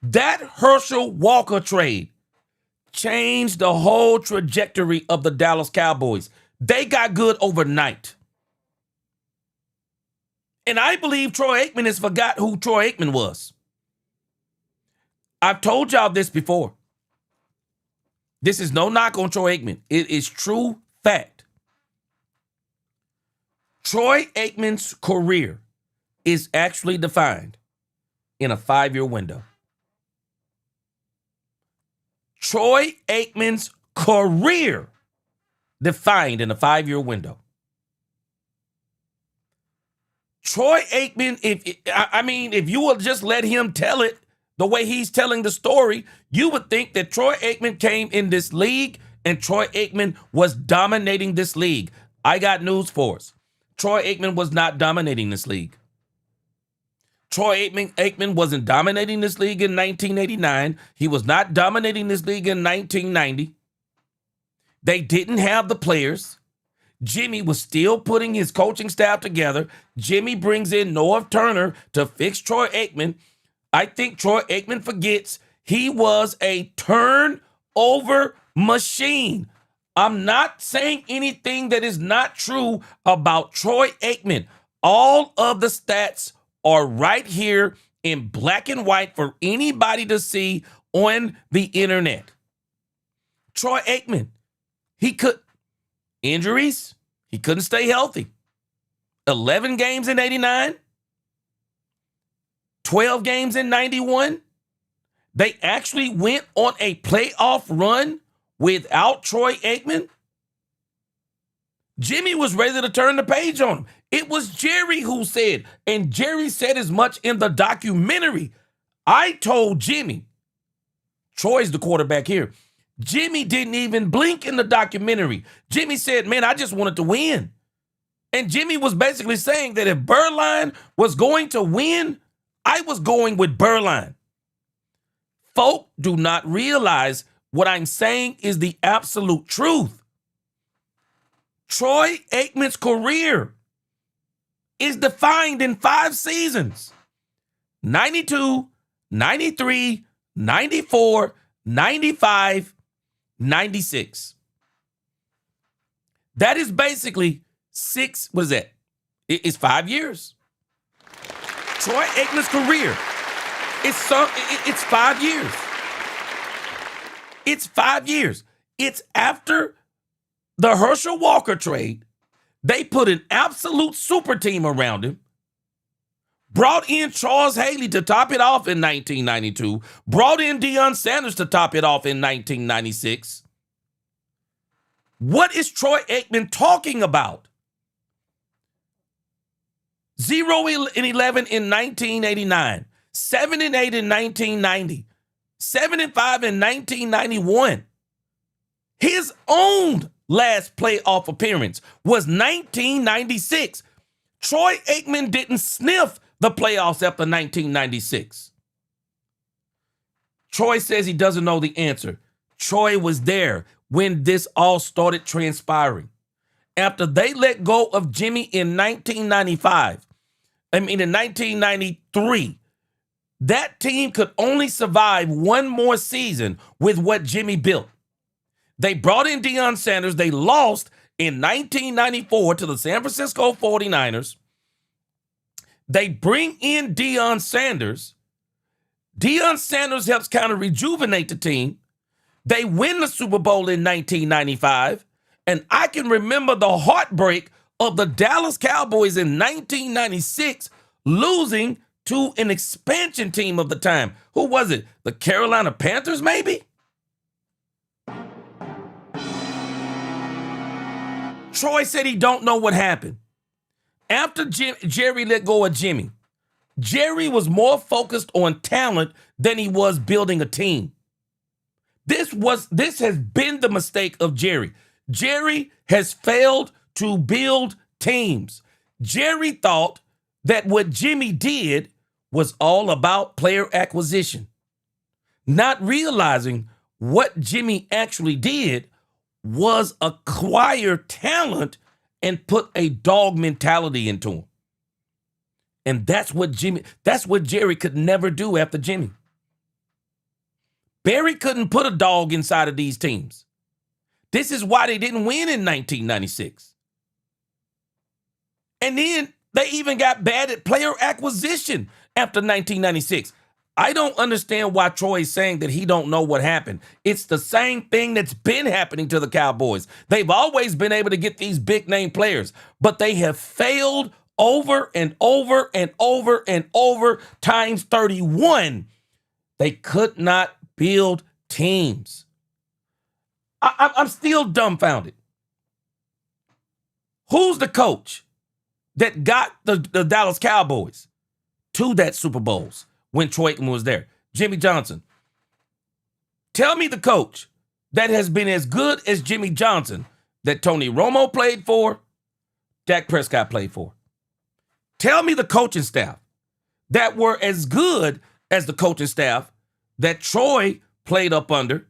That Herschel Walker trade changed the whole trajectory of the Dallas Cowboys. They got good overnight. And I believe Troy Aikman has forgot who Troy Aikman was. I've told y'all this before. This is no knock on Troy Aikman. It is true fact. Troy Aikman's career is actually defined in a 5-year window. Troy Aikman's career defined in a 5-year window. Troy Aikman, if you will just let him tell it the way he's telling the story, you would think that Troy Aikman came in this league and Troy Aikman was dominating this league. I got news for us. Troy Aikman was not dominating this league. Troy Aikman wasn't dominating this league in 1989. He was not dominating this league in 1990. They didn't have the players. Jimmy was still putting his coaching staff together. Jimmy brings in Noah Turner to fix Troy Aikman. I think Troy Aikman forgets he was a turnover machine. I'm not saying anything that is not true about Troy Aikman. All of the stats are right here in black and white for anybody to see on the internet. Troy Aikman, injuries, he couldn't stay healthy. 11 games in 89, 12 games in 91. They actually went on a playoff run without Troy Aikman. Jimmy was ready to turn the page on him. It was Jerry who said, and Jerry said as much in the documentary. I told Jimmy, Troy's the quarterback here. Jimmy didn't even blink in the documentary. Jimmy said, man, I just wanted to win. And Jimmy was basically saying that if Beuerlein was going to win, I was going with Beuerlein. Folk do not realize what I'm saying is the absolute truth. Troy Aikman's career is defined in 5 seasons. 92, 93, 94, 95, 96. That is basically 6, what is that? It's 5 years. Troy Aikman's career, it's 5 years. It's 5 years. It's after the Herschel Walker trade. They put an absolute super team around him, brought in Charles Haley to top it off in 1992, brought in Deion Sanders to top it off in 1996. What is Troy Aikman talking about? 0-11 in 1989, 7-8 in 1990, 7-5 in 1991. His own last playoff appearance was 1996. Troy Aikman didn't sniff the playoffs after 1996. Troy says he doesn't know the answer. Troy was there when this all started transpiring. After they let go of Jimmy in 1993, that team could only survive one more season with what Jimmy built. They brought in Deion Sanders. They lost in 1994 to the San Francisco 49ers. They bring in Deion Sanders. Deion Sanders helps kind of rejuvenate the team. They win the Super Bowl in 1995. And I can remember the heartbreak of the Dallas Cowboys in 1996 losing to an expansion team of the time. Who was it? The Carolina Panthers, maybe? Troy said he don't know what happened. After Jerry let go of Jimmy, Jerry was more focused on talent than he was building a team. This has been the mistake of Jerry. Jerry has failed to build teams. Jerry thought that what Jimmy did was all about player acquisition, not realizing what Jimmy actually did was acquire talent and put a dog mentality into him. And that's what Jerry could never do after Jimmy. Barry couldn't put a dog inside of these teams. This is why they didn't win in 1996. And then they even got bad at player acquisition after 1996. I don't understand why Troy is saying that he don't know what happened. It's the same thing that's been happening to the Cowboys. They've always been able to get these big name players, but they have failed over and over and over and over times 31. They could not build teams. I'm still dumbfounded. Who's the coach that got the Dallas Cowboys to that Super Bowls when Troy Aikman was there? Jimmy Johnson. Tell me the coach that has been as good as Jimmy Johnson that Tony Romo played for, Dak Prescott played for. Tell me the coaching staff that were as good as the coaching staff that Troy played up under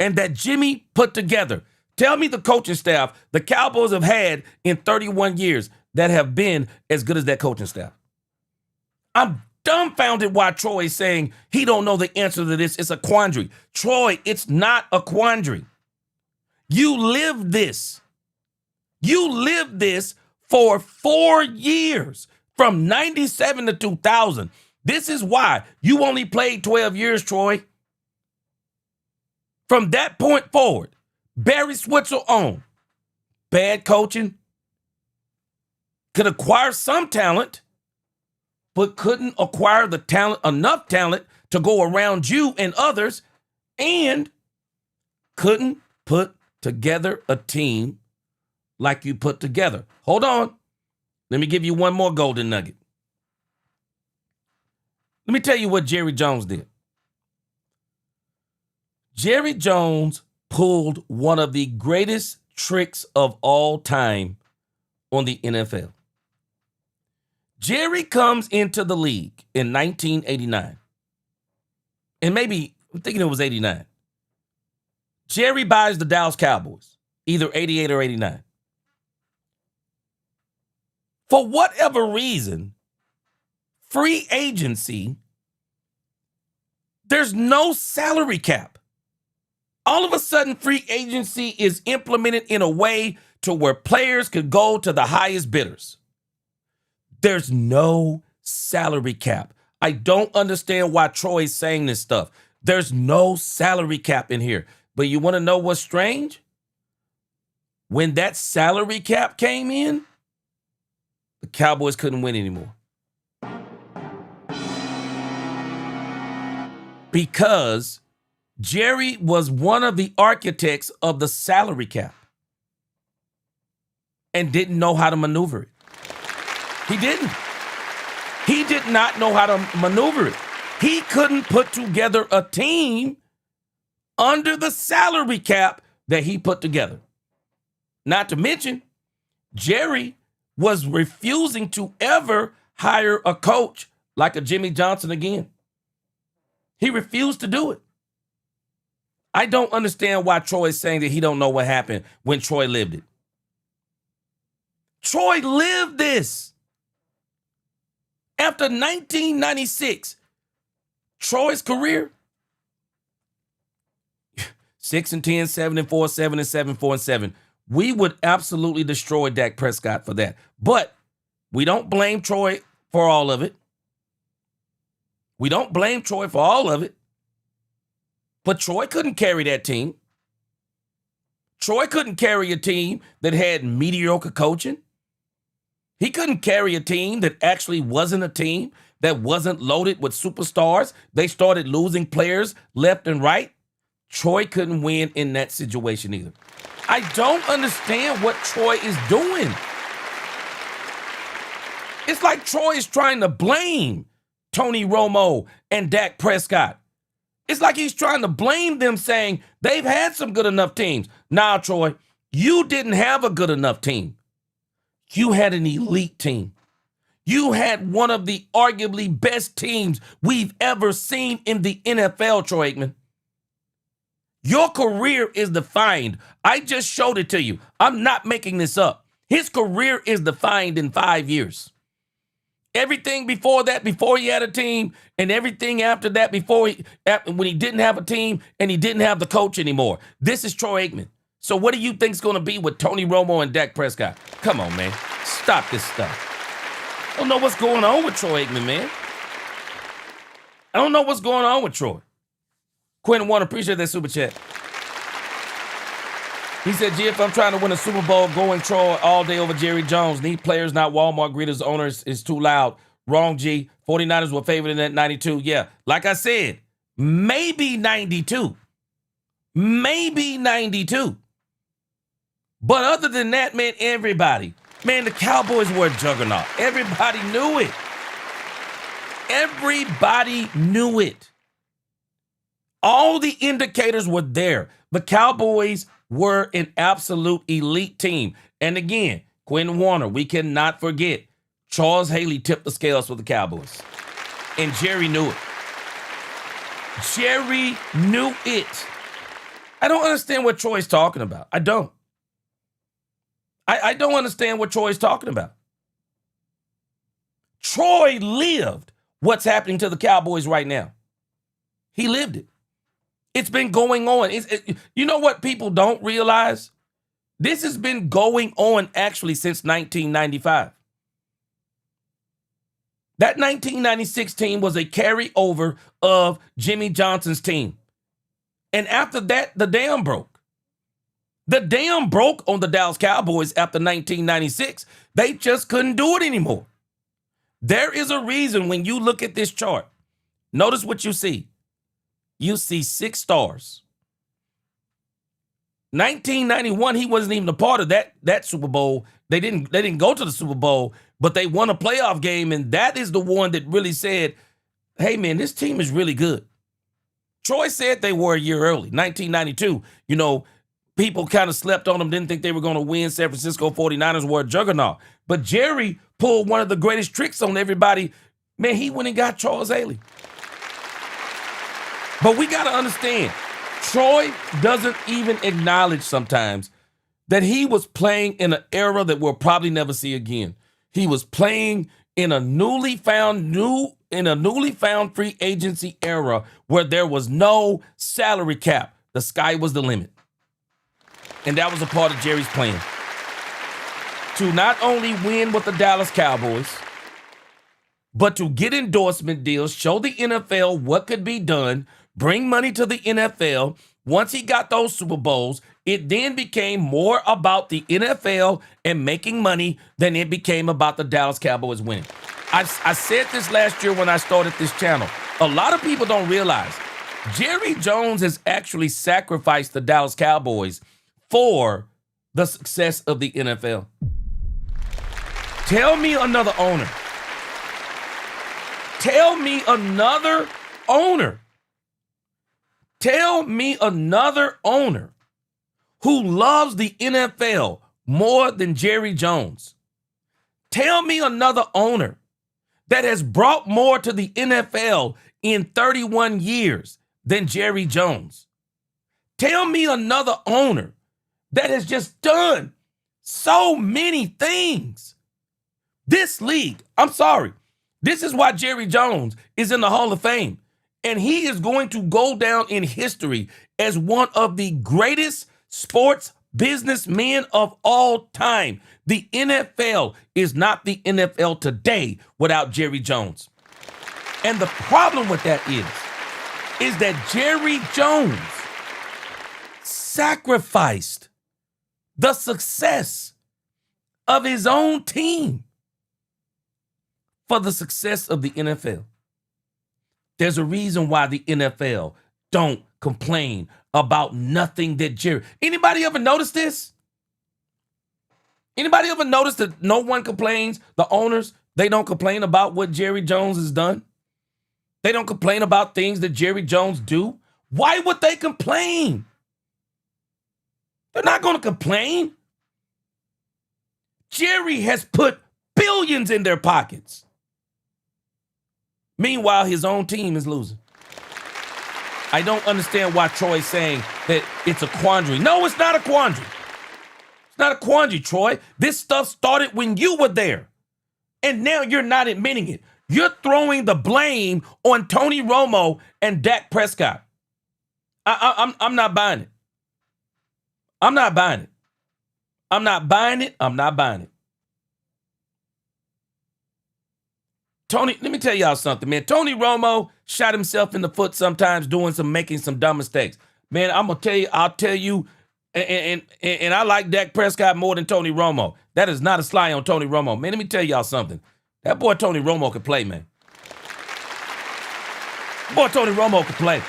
and that Jimmy put together. Tell me the coaching staff the Cowboys have had in 31 years that have been as good as that coaching staff. I'm dumbfounded why Troy is saying he don't know the answer to this. It's a quandary. Troy, it's not a quandary. You lived this. You lived this for 4 years, from 97 to 2000. This is why you only played 12 years, Troy. From that point forward, Barry Switzer on. Bad coaching. Could acquire some talent, but couldn't acquire the talent, enough talent to go around you and others, and couldn't put together a team like you put together. Hold on. Let me give you one more golden nugget. Let me tell you what Jerry Jones did. Jerry Jones pulled one of the greatest tricks of all time on the NFL. Jerry comes into the league in 1989. And maybe, I'm thinking it was 89. Jerry buys the Dallas Cowboys, either 88 or 89. For whatever reason, free agency, there's no salary cap. All of a sudden, free agency is implemented in a way to where players could go to the highest bidders. There's no salary cap. I don't understand why Troy's saying this stuff. There's no salary cap in here. But you want to know what's strange? When that salary cap came in, the Cowboys couldn't win anymore. Because Jerry was one of the architects of the salary cap and didn't know how to maneuver it. He didn't. He did not know how to maneuver it. He couldn't put together a team under the salary cap that he put together. Not to mention, Jerry was refusing to ever hire a coach like a Jimmy Johnson again. He refused to do it. I don't understand why Troy is saying that he don't know what happened when Troy lived it. Troy lived this. After 1996, Troy's career, 6-10, 7-4, 7-7, 4-7. We would absolutely destroy Dak Prescott for that. But we don't blame Troy for all of it. We don't blame Troy for all of it. But Troy couldn't carry that team. Troy couldn't carry a team that had mediocre coaching. He couldn't carry a team that actually wasn't a team, that wasn't loaded with superstars. They started losing players left and right. Troy couldn't win in that situation either. I don't understand what Troy is doing. It's like Troy is trying to blame Tony Romo and Dak Prescott. It's like he's trying to blame them, saying they've had some good enough teams. Nah, Troy, you didn't have a good enough team. You had an elite team. You had one of the arguably best teams we've ever seen in the NFL, Troy Aikman. Your career is defined. I just showed it to you. I'm not making this up. His career is defined in 5 years. Everything before that, before he had a team, and everything after that, when he didn't have a team and he didn't have the coach anymore. This is Troy Aikman. So what do you think is going to be with Tony Romo and Dak Prescott? Come on, man. Stop this stuff. I don't know what's going on with Troy Aikman, man. I don't know what's going on with Troy. Quentin Warner, appreciate that super chat. He said, G, if I'm trying to win a Super Bowl, going Troy all day over Jerry Jones. Need players, not Walmart greeters. Owners is too loud. Wrong, G. 49ers were favored in that 92. Yeah, like I said, maybe 92. Maybe 92. But other than that, man, the Cowboys were a juggernaut. Everybody knew it. Everybody knew it. All the indicators were there. The Cowboys were an absolute elite team. And again, Quentin Warner, we cannot forget, Charles Haley tipped the scales for the Cowboys. And Jerry knew it. Jerry knew it. I don't understand what Troy's talking about. I don't. I don't understand what Troy's talking about. Troy lived what's happening to the Cowboys right now. He lived it. It's been going on. You know what people don't realize? This has been going on actually since 1995. That 1996 team was a carryover of Jimmy Johnson's team. And after that, the dam broke. The dam broke on the Dallas Cowboys after 1996. They just couldn't do it anymore. There is a reason when you look at this chart. Notice what you see. You see 6 stars. 1991, he wasn't even a part of that Super Bowl. They didn't go to the Super Bowl, but they won a playoff game, and that is the one that really said, hey, man, this team is really good. Troy said they were a year early, 1992. You know, people kind of slept on them, didn't think they were going to win. San Francisco 49ers were a juggernaut. But Jerry pulled one of the greatest tricks on everybody. Man, he went and got Charles Haley. But we got to understand, Troy doesn't even acknowledge sometimes that he was playing in an era that we'll probably never see again. He was playing in a newly found free agency era where there was no salary cap. The sky was the limit. And that was a part of Jerry's plan. To not only win with the Dallas Cowboys, but to get endorsement deals, show the NFL what could be done, bring money to the NFL. Once he got those Super Bowls, it then became more about the NFL and making money than it became about the Dallas Cowboys winning. I said this last year when I started this channel. A lot of people don't realize Jerry Jones has actually sacrificed the Dallas Cowboys for the success of the NFL. Tell me another owner. Tell me another owner. Tell me another owner who loves the NFL more than Jerry Jones. Tell me another owner that has brought more to the NFL in 31 years than Jerry Jones. Tell me another owner that has just done so many things. This league, I'm sorry, this is why Jerry Jones is in the Hall of Fame. And he is going to go down in history as one of the greatest sports businessmen of all time. The NFL is not the NFL today without Jerry Jones. And the problem with that is that Jerry Jones sacrificed the success of his own team for the success of the NFL. There's a reason why the NFL don't complain about nothing that Jerry. Anybody ever notice this? Anybody ever notice that no one complains? The owners, they don't complain about what Jerry Jones has done. They don't complain about things that Jerry Jones do. Why would they complain? They're not going to complain. Jerry has put billions in their pockets. Meanwhile, his own team is losing. I don't understand why Troy's saying that it's a quandary. No, it's not a quandary. It's not a quandary, Troy. This stuff started when you were there. And now you're not admitting it. You're throwing the blame on Tony Romo and Dak Prescott. I'm not buying it. I'm not buying it. I'm not buying it. I'm not buying it. Tony, let me tell y'all something, man. Tony Romo shot himself in the foot sometimes making some dumb mistakes. Man, I'll tell you, and I like Dak Prescott more than Tony Romo. That is not a sly on Tony Romo. Man, let me tell y'all something. That boy Tony Romo can play, man. Boy Tony Romo can play.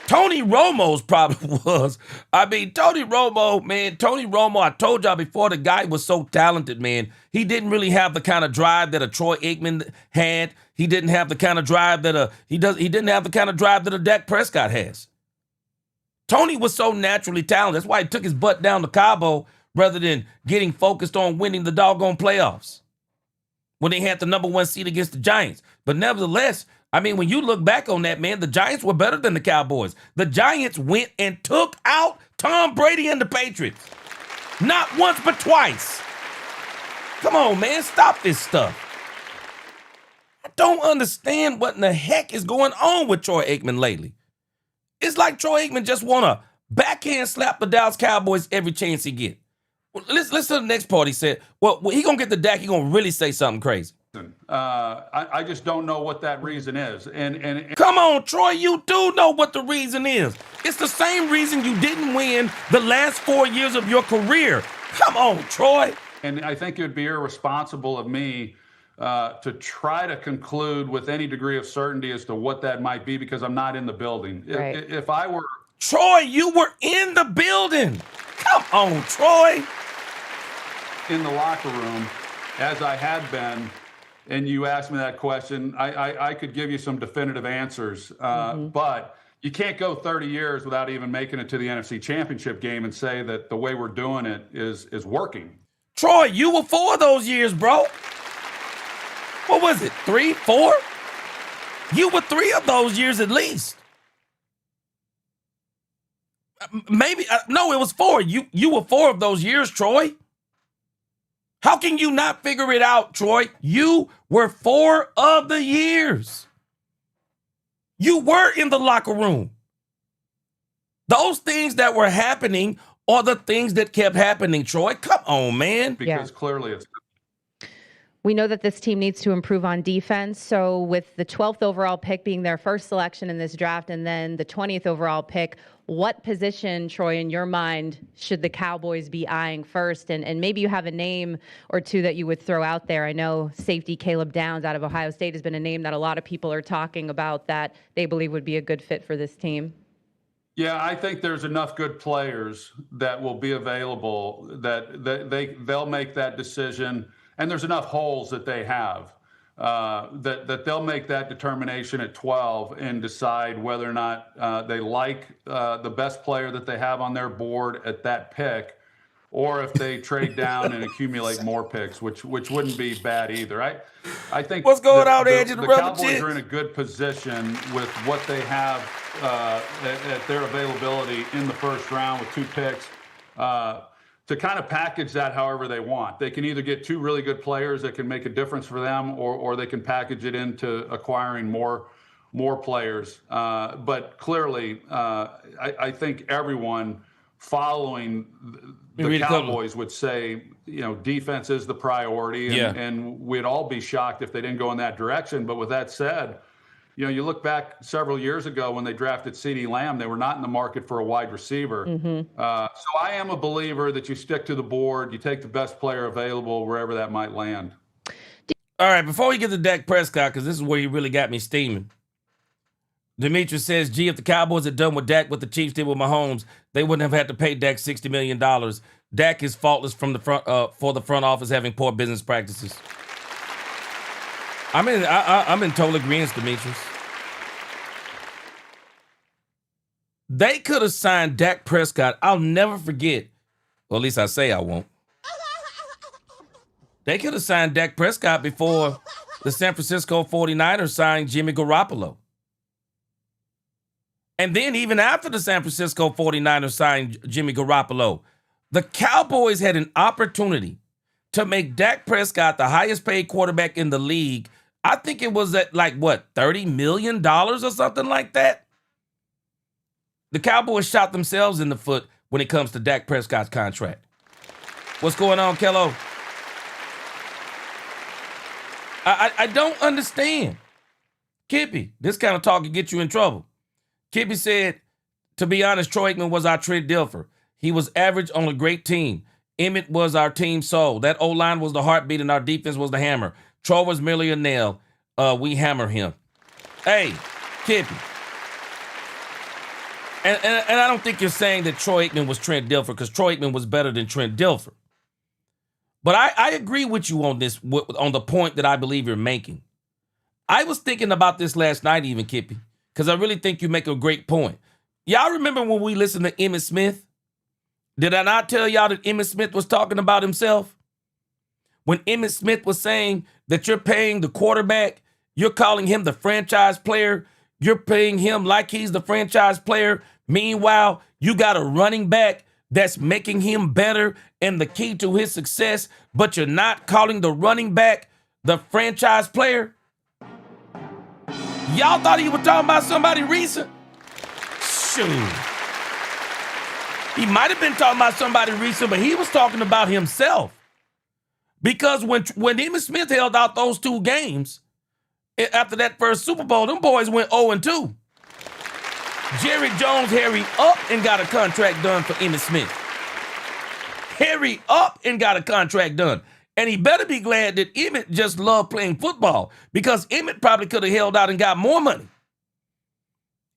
Tony Romo's problem was, Tony Romo, I told y'all before, the guy was so talented, man. He didn't really have the kind of drive that a Troy Aikman had. He didn't have the kind of drive that he didn't have the kind of drive that a Dak Prescott has. Tony was so naturally talented. That's why he took his butt down to Cabo rather than getting focused on winning the doggone playoffs when they had the number 1 seed against the Giants. But nevertheless, when you look back on that, man, the Giants were better than the Cowboys. The Giants went and took out Tom Brady and the Patriots. Not once, but twice. Come on, man, stop this stuff. I don't understand what in the heck is going on with Troy Aikman lately. It's like Troy Aikman just want to backhand slap the Dallas Cowboys every chance he get. Well, listen to the next part. He said, well, he going to get the Dak. He going to really say something crazy. I just don't know what that reason is. And come on, Troy, you do know what the reason is. It's the same reason you didn't win the last 4 years of your career. Come on, Troy. And I think it would be irresponsible of me to try to conclude with any degree of certainty as to what that might be because I'm not in the building. Right. If I were... Troy, you were in the building. Come on, Troy. In the locker room, as I had been and you asked me that question, I could give you some definitive answers. But you can't go 30 years without even making it to the NFC Championship game and say that the way we're doing it is working. Troy, you were 4 of those years, bro. What was it, 3, 4? You were 3 of those years at least. Maybe, no, it was 4. You were 4 of those years, Troy. How can you not figure it out, Troy? You were 4 of the years. You were in the locker room. Those things that were happening are the things that kept happening, Troy. Come on, man. Because clearly it's... We know that this team needs to improve on defense. So with the 12th overall pick being their first selection in this draft and then the 20th overall pick, what position, Troy, in your mind, should the Cowboys be eyeing first? And maybe you have a name or two that you would throw out there. I know safety Caleb Downs out of Ohio State has been a name that a lot of people are talking about that they believe would be a good fit for this team. Yeah, I think there's enough good players that will be available that they'll make that decision. And there's enough holes that they have that they'll make that determination at 12 and decide whether or not they like the best player that they have on their board at that pick, or if they trade down and accumulate more picks, which wouldn't be bad either. I think what's going on, Edge of the rubber Cowboys chips? are in a good position with what they have at their availability in the first round with 2 picks. To kind of package that however they want. They can either get 2 really good players that can make a difference for them, or they can package it into acquiring more players. But clearly, I think everyone following the Cowboys would say, defense is the priority, and we'd all be shocked if they didn't go in that direction. But with that said, you look back several years ago when they drafted CeeDee Lamb, they were not in the market for a wide receiver. So I am a believer that you stick to the board, you take the best player available wherever that might land. All right, before we get to Dak Prescott, because this is where you really got me steaming. Demetrius says, gee, if the Cowboys had done with Dak what the Chiefs did with Mahomes, they wouldn't have had to pay Dak $60 million. Dak is faultless from the front for the front office having poor business practices. I'm in total agreement, Demetrius. They could have signed Dak Prescott. I'll never forget. Well, at least I say I won't. They could have signed Dak Prescott before the San Francisco 49ers signed Jimmy Garoppolo. And then even after the San Francisco 49ers signed Jimmy Garoppolo, the Cowboys had an opportunity to make Dak Prescott the highest paid quarterback in the league. I think it was at $30 million or something like that. The Cowboys shot themselves in the foot when it comes to Dak Prescott's contract. What's going on, Kello? I don't understand. Kippy, this kind of talk can get you in trouble. Kippy said, to be honest, Troy Aikman was our Trent Dilfer. He was average on a great team. Emmett was our team soul. That O-line was the heartbeat and our defense was the hammer. Troy was merely a nail. We hammer him. Hey, Kippy. And I don't think you're saying that Troy Aikman was Trent Dilfer, because Troy Aikman was better than Trent Dilfer. But I agree with you on this, on the point that I believe you're making. I was thinking about this last night even, Kippy, because I really think you make a great point. Y'all remember when we listened to Emmitt Smith? Did I not tell y'all that Emmitt Smith was talking about himself? When Emmitt Smith was saying that you're paying the quarterback, you're calling him the franchise player, you're paying him like he's the franchise player. Meanwhile, you got a running back that's making him better and the key to his success, but you're not calling the running back the franchise player. Y'all thought he was talking about somebody recent? Shoot. He might have been talking about somebody recent, but he was talking about himself. Because when Emmitt Smith held out those 2 games, after that first Super Bowl, them boys went 0-2. Jerry Jones hurried up and got a contract done for Emmitt Smith. Hurried up and got a contract done. And he better be glad that Emmitt just loved playing football, because Emmitt probably could have held out and got more money.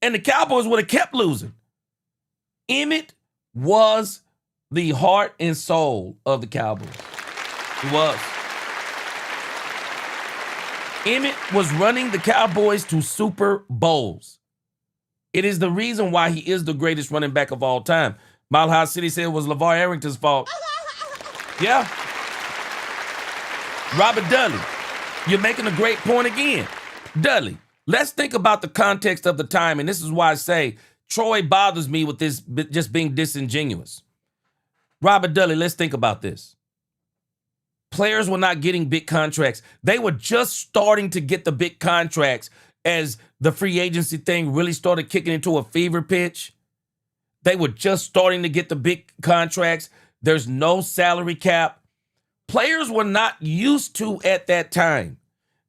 And the Cowboys would have kept losing. Emmitt was the heart and soul of the Cowboys. He was. Emmett was running the Cowboys to Super Bowls. It is the reason why he is the greatest running back of all time. Mile High City said it was LeVar Arrington's fault. Yeah. Robert Dudley, you're making a great point again. Dudley, let's think about the context of the time, and this is why I say Troy bothers me with this just being disingenuous. Robert Dudley, let's think about this. Players were not getting big contracts. They were just starting to get the big contracts as the free agency thing really started kicking into a fever pitch. They were just starting to get the big contracts. There's no salary cap. Players were not used to at that time.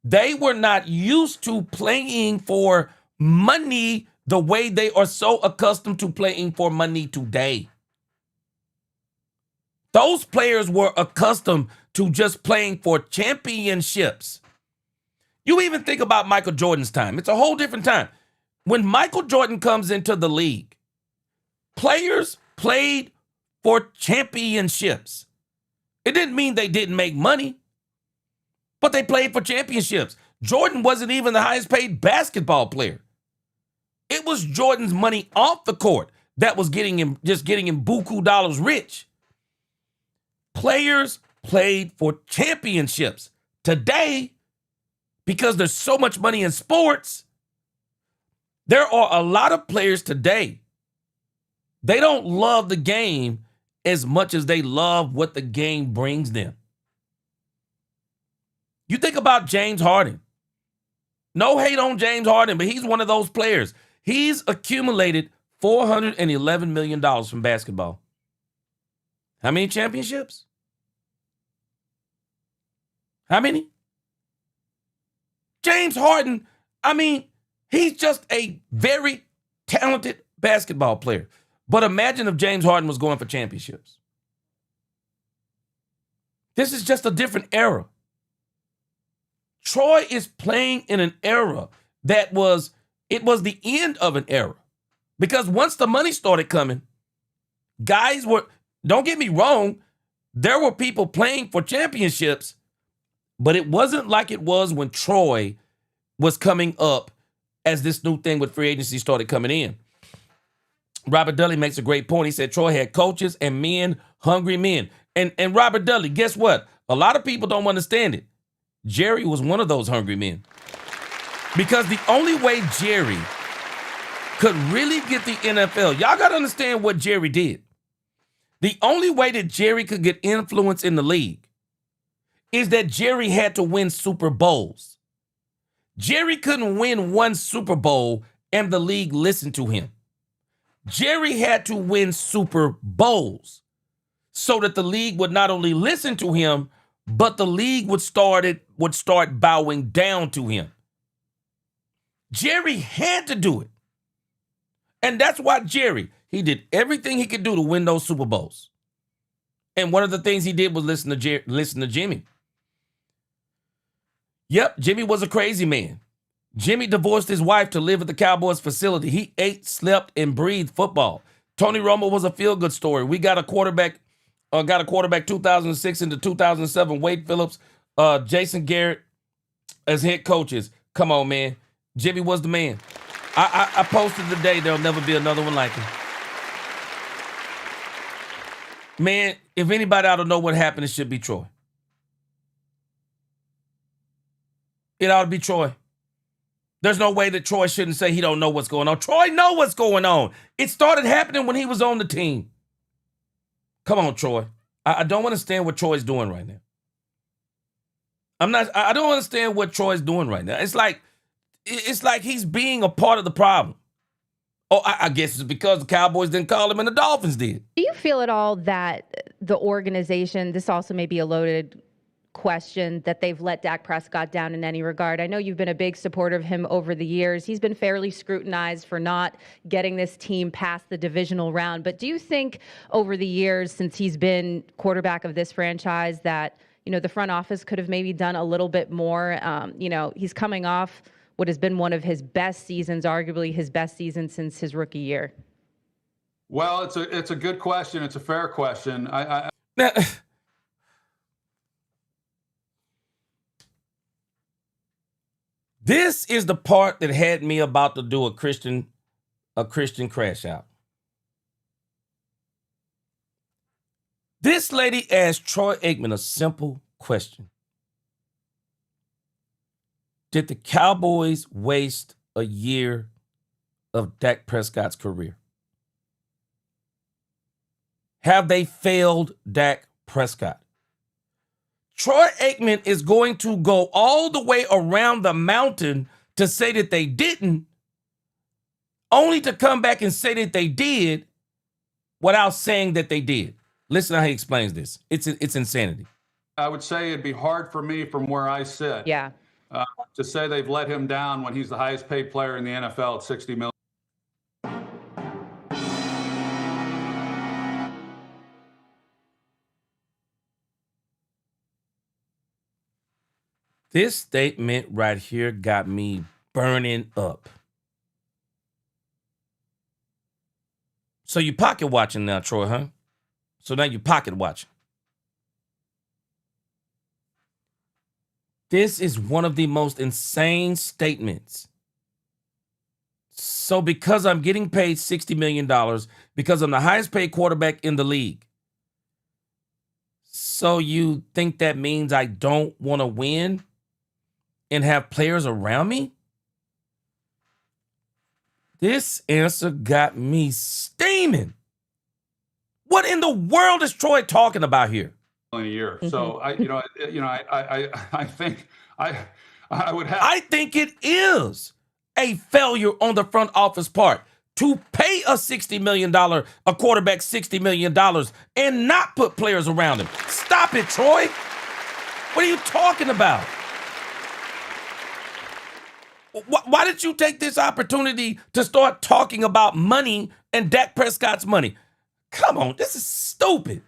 They were not used to playing for money the way they are so accustomed to playing for money today. Those players were accustomed to just playing for championships. You even think about Michael Jordan's time. It's a whole different time. When Michael Jordan comes into the league, players played for championships. It didn't mean they didn't make money, but they played for championships. Jordan wasn't even the highest paid basketball player. It was Jordan's money off the court that was getting him buku dollars rich. Players played for championships. Today, because there's so much money in sports, there are a lot of players today. They don't love the game as much as they love what the game brings them. You think about James Harden. No hate on James Harden, but he's one of those players. He's accumulated $411 million from basketball. How many championships? How many? James Harden, he's just a very talented basketball player. But imagine if James Harden was going for championships. This is just a different era. Troy is playing in an era it was the end of an era. Because once the money started coming, don't get me wrong, there were people playing for championships, but it wasn't like it was when Troy was coming up as this new thing with free agency started coming in. Robert Dudley makes a great point. He said Troy had coaches and men, hungry men. And Robert Dudley, guess what? A lot of people don't understand it. Jerry was one of those hungry men. Because the only way Jerry could really get the NFL, y'all got to understand what Jerry did. The only way that Jerry could get influence in the league is that Jerry had to win Super Bowls. Jerry couldn't win one Super Bowl and the league listened to him. Jerry had to win Super Bowls so that the league would not only listen to him, but the league would start bowing down to him. Jerry had to do it. And that's why he did everything he could do to win those Super Bowls. And one of the things he did was listen to Jimmy. Yep, Jimmy was a crazy man. Jimmy divorced his wife to live at the Cowboys facility. He ate, slept, and breathed football. Tony Romo was a feel-good story. We got a quarterback 2006 into 2007. Wade Phillips, Jason Garrett as head coaches. Come on, man. Jimmy was the man. I posted today, there'll never be another one like him. Man, if anybody ought to know what happened, it should be Troy. It ought to be Troy. There's no way that Troy shouldn't say he don't know what's going on. Troy know what's going on. It started happening when he was on the team. Come on, Troy. I don't understand what Troy's doing right now. I don't understand what Troy's doing right now. It's like he's being a part of the problem. Oh, I guess it's because the Cowboys didn't call him and the Dolphins did. Do you feel at all that the organization, this also may be a loaded question, that they've let Dak Prescott down in any regard? I know you've been a big supporter of him over the years. He's been fairly scrutinized for not getting this team past the divisional round. But do you think over the years since he's been quarterback of this franchise that, the front office could have maybe done a little bit more? He's coming off what has been one of his best seasons, arguably his best season since his rookie year. Well, it's a good question. It's a fair question. This is the part that had me about to do a Christian crash out. This lady asked Troy Aikman a simple question. Did the Cowboys waste a year of Dak Prescott's career? Have they failed Dak Prescott? Troy Aikman is going to go all the way around the mountain to say that they didn't, only to come back and say that they did without saying that they did. Listen to how he explains this. It's insanity. I would say it'd be hard for me from where I sit. Yeah. To say they've let him down when he's the highest paid player in the NFL at $60 million. This statement right here got me burning up. So you pocket watching now, Troy, huh? So now you pocket watching. This is one of the most insane statements. So because I'm getting paid $60 million, because I'm the highest paid quarterback in the league, so you think that means I don't want to win and have players around me? This answer got me steaming. What in the world is Troy talking about here? A year. So I think I would have. I think it is a failure on the front office part to pay a $60 million, a quarterback $60 million, and not put players around him. Stop it, Troy. What are you talking about? Why did you take this opportunity to start talking about money and Dak Prescott's money? Come on, this is stupid.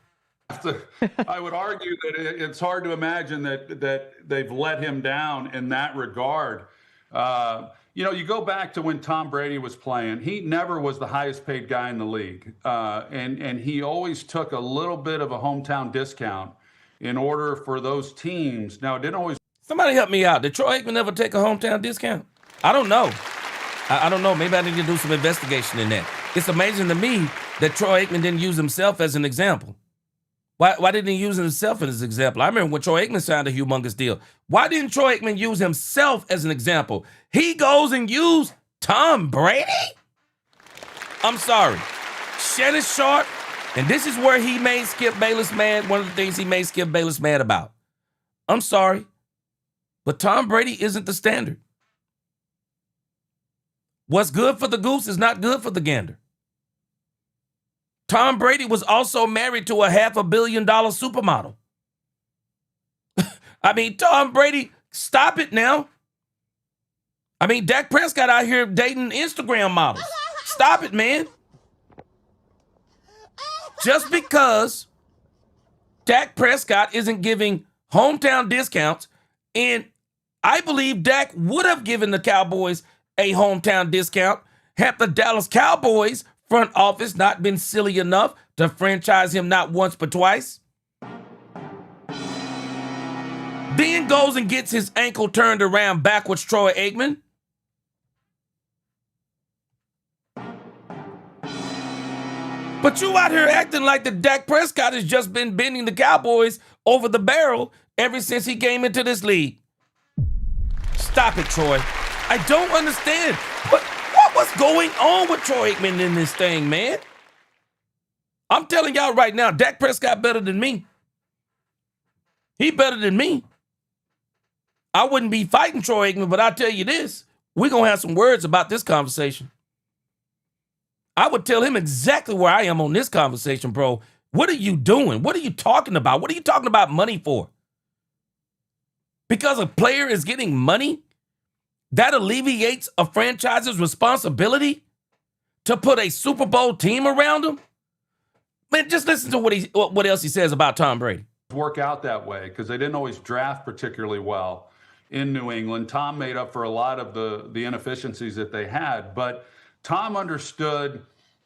I would argue that it's hard to imagine that they've let him down in that regard. You go back to when Tom Brady was playing. He never was the highest paid guy in the league. And he always took a little bit of a hometown discount in order for those teams. Now, it didn't always. Somebody help me out. Did Troy Aikman ever take a hometown discount? I don't know. I don't know. Maybe I need to do some investigation in that. It's amazing to me that Troy Aikman didn't use himself as an example. Why didn't he use himself as an example? I remember when Troy Aikman signed a humongous deal. Why didn't Troy Aikman use himself as an example? He goes and used Tom Brady? I'm sorry. Shannon Sharp, and this is where he made Skip Bayless mad, one of the things he made Skip Bayless mad about. I'm sorry, but Tom Brady isn't the standard. What's good for the goose is not good for the gander. Tom Brady was also married to a $500 million supermodel. I mean, Tom Brady, stop it now. I mean, Dak Prescott out here dating Instagram models. Stop it, man. Just because Dak Prescott isn't giving hometown discounts, and I believe Dak would have given the Cowboys a hometown discount had the Dallas Cowboys front office not been silly enough to franchise him not once but twice. Then goes and gets his ankle turned around backwards, Troy Aikman. But you out here acting like the Dak Prescott has just been bending the Cowboys over the barrel ever since he came into this league. Stop it, Troy. I don't understand. What's going on with Troy Aikman in this thing, man? I'm telling y'all right now, Dak Prescott better than me. He better than me. I wouldn't be fighting Troy Aikman, but I'll tell you this. We're going to have some words about this conversation. I would tell him exactly where I am on this conversation, bro. What are you doing? What are you talking about? What are you talking about money for? Because a player is getting money? That alleviates a franchise's responsibility to put a Super Bowl team around him? Man, just listen to what else he says about Tom Brady. Work out that way because they didn't always draft particularly well in New England. Tom made up for a lot of the inefficiencies that they had, but Tom understood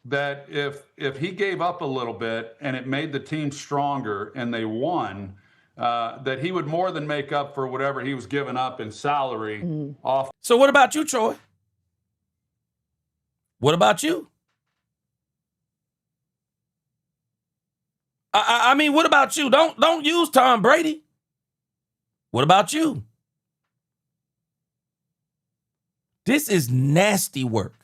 that if he gave up a little bit and it made the team stronger and they won, that he would more than make up for whatever he was giving up in salary off. So what about you, Troy? What about you? I mean, what about you? Don't use Tom Brady. What about you? This is nasty work.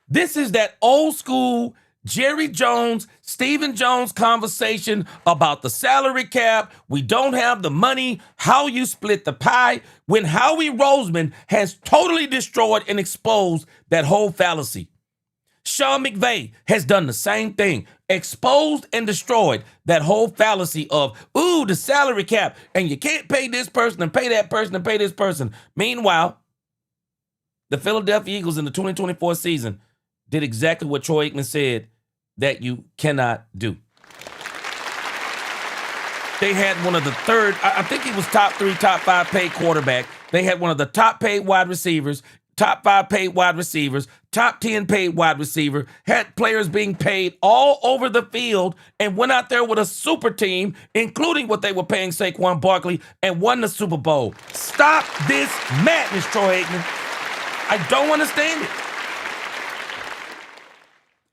This is that old school Jerry Jones, Stephen Jones conversation about the salary cap. We don't have the money, how you split the pie, when Howie Roseman has totally destroyed and exposed that whole fallacy. Sean McVay has done the same thing, exposed and destroyed that whole fallacy of, ooh, the salary cap, and you can't pay this person and pay that person and pay this person. Meanwhile, the Philadelphia Eagles in the 2024 season did exactly what Troy Aikman said that you cannot do. They had one of the I think he was top 3, top 5 paid quarterback. They had one of the top paid wide receivers, top 5 paid wide receivers, top 10 paid wide receiver, had players being paid all over the field, and went out there with a super team, including what they were paying Saquon Barkley, and won the Super Bowl. Stop this madness, Troy Aikman. I don't understand it.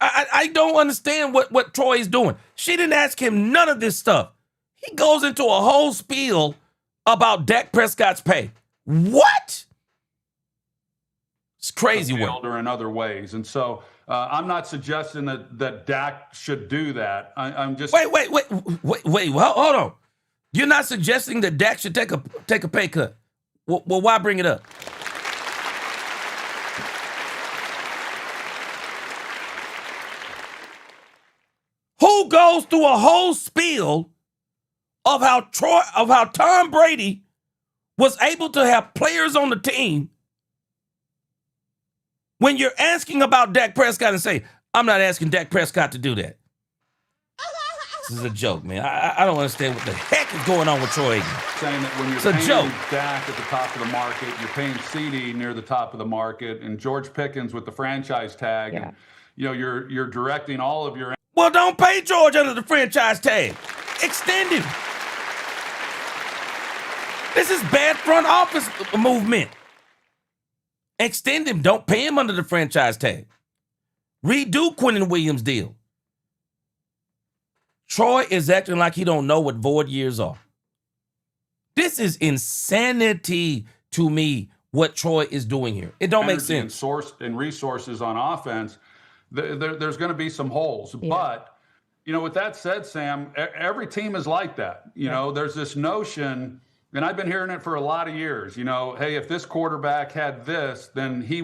I don't understand what Troy is doing. She didn't ask him none of this stuff. He goes into a whole spiel about Dak Prescott's pay. What? It's crazy work. Or in other ways. And so I'm not suggesting that Dak should do that. I'm just wait. Well, hold on. You're not suggesting that Dak should take a pay cut. Well, why bring it up? Who goes through a whole spiel of how Tom Brady was able to have players on the team when you're asking about Dak Prescott and say, I'm not asking Dak Prescott to do that? This is a joke, man. I don't understand what the heck is going on with Troy Aikman. Saying that when you're paying Dak at the top of the market, you're paying CD near the top of the market, and George Pickens with the franchise tag, and you're directing all of your. Well, don't pay George under the franchise tag. Extend him. This is bad front office movement. Extend him. Don't pay him under the franchise tag. Redo Quinnen Williams' deal. Troy is acting like he don't know what void years are. This is insanity to me, what Troy is doing here. It don't make sense. And source and resources on offense, there's going to be some holes. Yeah. But, with that said, Sam, every team is like that. There's this notion, and I've been hearing it for a lot of years, hey, if this quarterback had this, then he.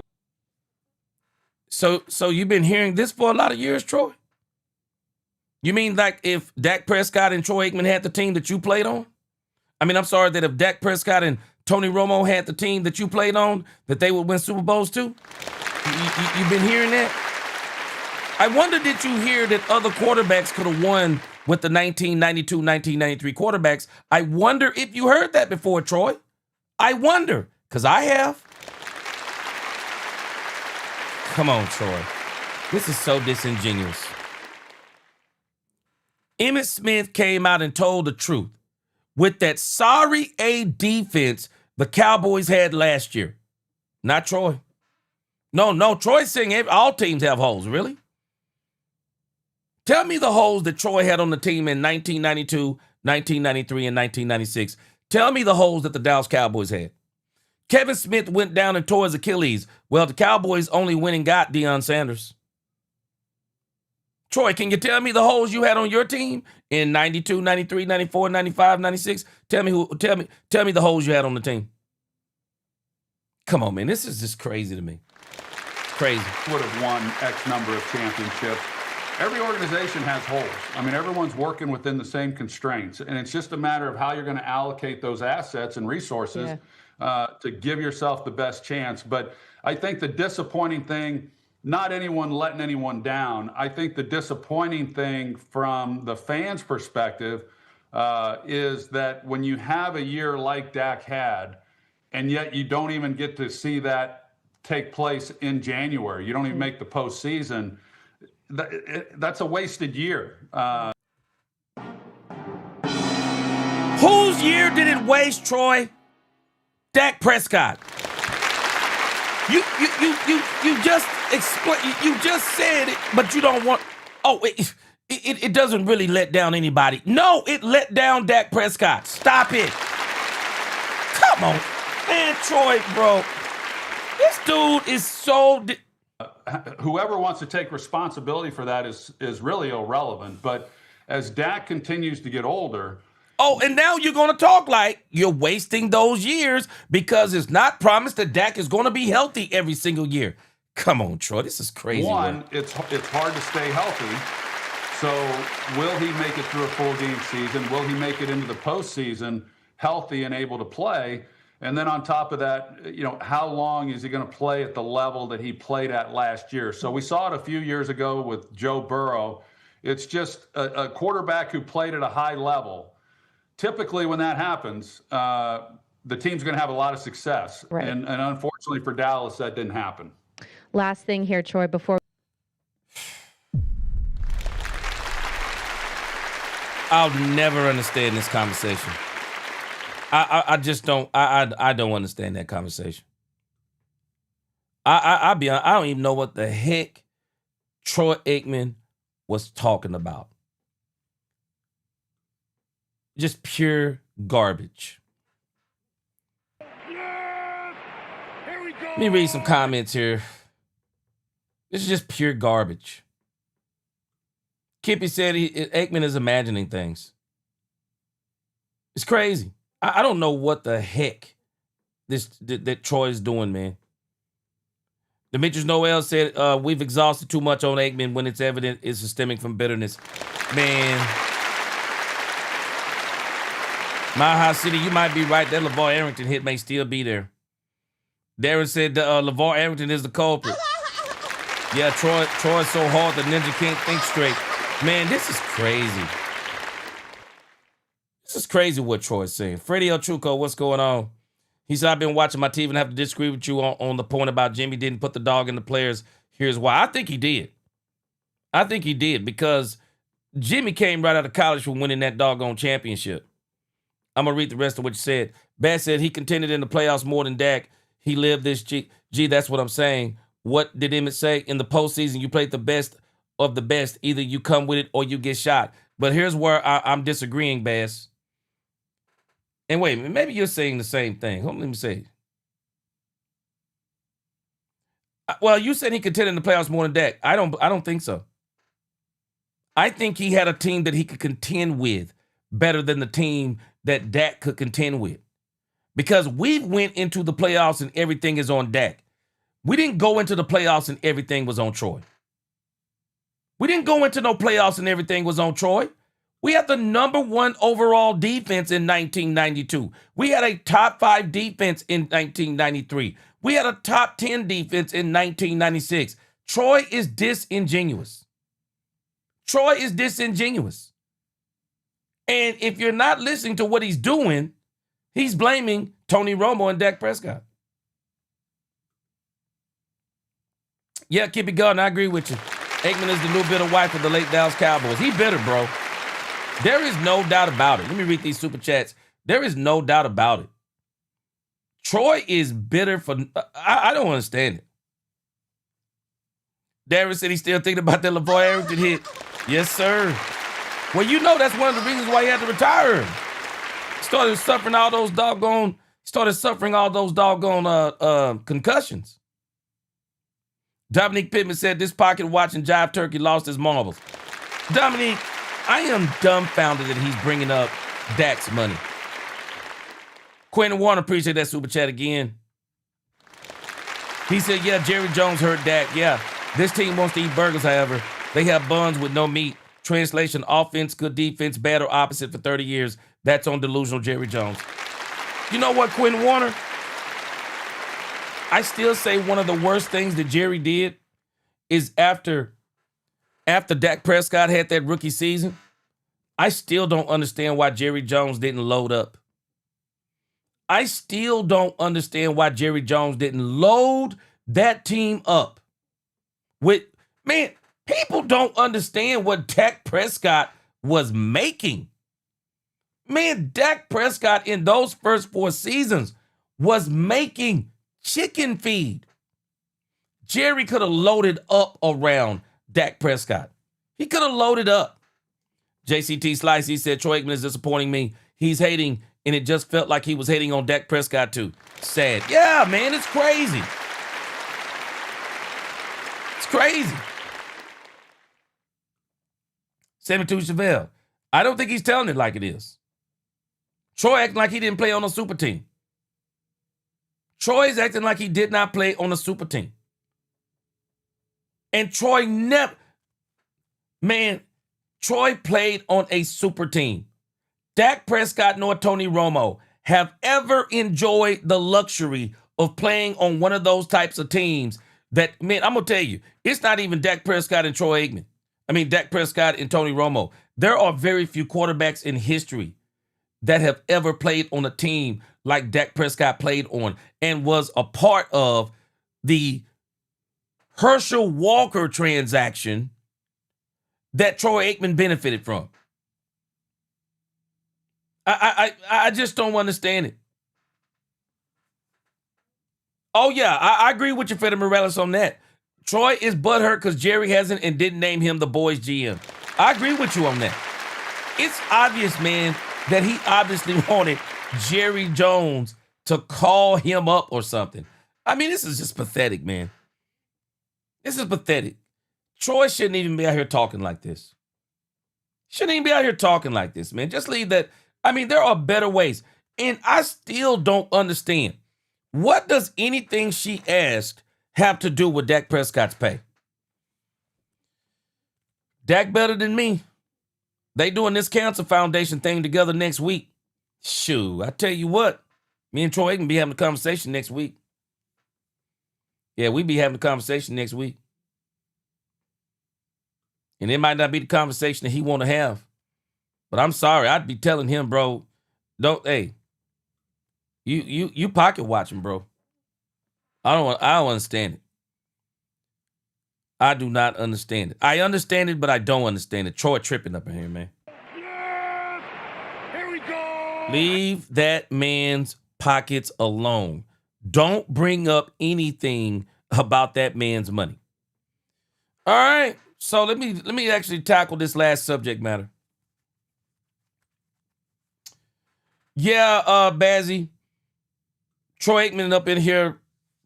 So you've been hearing this for a lot of years, Troy? You mean like if Dak Prescott and Troy Aikman had the team that you played on? I mean, I'm sorry, that if Dak Prescott and Tony Romo had the team that you played on, that they would win Super Bowls too? You've been hearing that? I wonder, did you hear that other quarterbacks could have won with the 1992, 1993 quarterbacks? I wonder if you heard that before, Troy. I wonder, because I have. Come on, Troy. This is so disingenuous. Emmitt Smith came out and told the truth with that sorry A defense the Cowboys had last year. Not Troy. No, Troy's saying all teams have holes, really? Tell me the holes that Troy had on the team in 1992, 1993, and 1996. Tell me the holes that the Dallas Cowboys had. Kevin Smith went down and tore his Achilles. Well, the Cowboys only went and got Deion Sanders. Troy, can you tell me the holes you had on your team in 92, 93, 94, 95, 96? Tell me the holes you had on the team. Come on, man. This is just crazy to me. Crazy. Would have won X number of championships. Every organization has holes. I mean, everyone's working within the same constraints, and it's just a matter of how you're going to allocate those assets and resources to give yourself the best chance. But I think the disappointing thing, not anyone letting anyone down, I think the disappointing thing from the fans' perspective is that when you have a year like Dak had, and yet you don't even get to see that take place in January, you don't even make the postseason, that's a wasted year. Who year did it waste, Troy? Dak Prescott. You just explain. You just said it, but you don't want. Oh, it doesn't really let down anybody. No, it let down Dak Prescott. Stop it. Come on, man, Troy, bro. This dude is so. Whoever wants to take responsibility for that is really irrelevant. But as Dak continues to get older. Oh, and now you're going to talk like you're wasting those years because it's not promised that Dak is going to be healthy every single year. Come on, Troy, this is crazy. One, it's hard to stay healthy. So will he make it through a full game season? Will he make it into the postseason healthy and able to play? And then on top of that, how long is he going to play at the level that he played at last year? So we saw it a few years ago with Joe Burrow. It's just a quarterback who played at a high level. Typically, when that happens, the team's going to have a lot of success. Right. And unfortunately for Dallas, that didn't happen. Last thing here, Troy, before. I'll never understand this conversation. I just don't. I don't understand that conversation. I'll be honest, I don't even know what the heck Troy Aikman was talking about. Just pure garbage. Yes! Here we go! Let me read some comments here. This is just pure garbage. Kippy said Aikman is imagining things. It's crazy. I don't know what the heck that Troy is doing, man. Demetrius Noel said, we've exhausted too much on Aikman when it's evident it's stemming from bitterness. Man. Mile High City, you might be right. That LeVar Arrington hit may still be there. Darren said LeVar Arrington is the culprit. Yeah, Troy's so hard the ninja can't think straight. Man, this is crazy. This is crazy what Troy's saying. Freddie El Truco, what's going on? He said, I've been watching my TV and have to disagree with you on the point about Jimmy didn't put the dog in the players. Here's why. I think he did. I think he did because Jimmy came right out of college from winning that doggone championship. I'm going to read the rest of what you said. Bass said he contended in the playoffs more than Dak. He lived this. Gee, that's what I'm saying. What did Emmett say? In the postseason, you played the best of the best. Either you come with it or you get shot. But here's where I'm disagreeing, Bass. And wait, maybe you're saying the same thing. Hold on, let me say. Well, you said he contended in the playoffs more than Dak. I don't think so. I think he had a team that he could contend with better than the team that Dak could contend with. Because we went into the playoffs and everything is on Dak. We didn't go into the playoffs and everything was on Troy. We didn't go into no playoffs and everything was on Troy. We had the number 1 overall defense in 1992. We had a top 5 defense in 1993. We had a top 10 defense in 1996. Troy is disingenuous. Troy is disingenuous. And if you're not listening to what he's doing, he's blaming Tony Romo and Dak Prescott. Yeah, keep it going. I agree with you. Aikman is the new bitter wife of the late Dallas Cowboys. He bitter, bro. There is no doubt about it. Let me read these super chats. There is no doubt about it. Troy is bitter for... I don't understand it. Darren said he's still thinking about that LeVar Arrington hit. Yes, sir. Well, you know that's one of the reasons why he had to retire. He started suffering all those doggone concussions. Dominique Pittman said this pocket watching Jive Turkey lost his marbles. Dominique, I am dumbfounded that he's bringing up Dak's money. Quentin Warner, appreciate that super chat again. He said, yeah, Jerry Jones hurt Dak. Yeah, this team wants to eat burgers, however. They have buns with no meat. Translation, offense, good defense, bad or opposite for 30 years. That's on delusional Jerry Jones. You know what, Quentin Warner? I still say one of the worst things that Jerry did is after Dak Prescott had that rookie season, I still don't understand why Jerry Jones didn't load up. I still don't understand why Jerry Jones didn't load that team up with, man, people don't understand what Dak Prescott was making. Man, Dak Prescott in those first 4 seasons was making chicken feed. Jerry could have loaded up around Dak Prescott. He could have loaded up. JCT Slice, he said, Troy Aikman is disappointing me. He's hating, and it just felt like he was hating on Dak Prescott too. Sad. Yeah, man, it's crazy. It's crazy. 72 Chevelle. I don't think he's telling it like it is. Troy acting like he didn't play on a super team. Troy's acting like he did not play on a super team. And Troy never, man, Troy played on a super team. Dak Prescott nor Tony Romo have ever enjoyed the luxury of playing on one of those types of teams that, man, I'm going to tell you, it's not even Dak Prescott and Troy Aikman. Dak Prescott and Tony Romo. There are very few quarterbacks in history that have ever played on a team like Dak Prescott played on and was a part of the Herschel Walker transaction that Troy Aikman benefited from. I just don't understand it. Oh, yeah, I agree with you, Fede Morales, on that. Troy is butthurt because Jerry hasn't and didn't name him the boys GM. I agree with you on that. It's obvious, man, that he obviously wanted Jerry Jones to call him up or something. This is just pathetic, man. This is pathetic. Troy shouldn't even be out here talking like this. Shouldn't even be out here talking like this, man. Just leave that. There are better ways. And I still don't understand. What does anything she asked have to do with Dak Prescott's pay? Dak better than me. They doing this Cancer Foundation thing together next week. Shoot, I tell you what. Me and Troy can be having a conversation next week. Yeah, we be having a conversation next week. And it might not be the conversation that he want to have. But I'm sorry, I'd be telling him, bro, you pocket watching, bro. I don't understand it. I do not understand it. I understand it, but I don't understand it. Troy tripping up in here, man. Yes! Here we go! Leave that man's pockets alone. Don't bring up anything about that man's money. All right. So let me actually tackle this last subject matter. Yeah, Bazzy. Troy Aikman up in here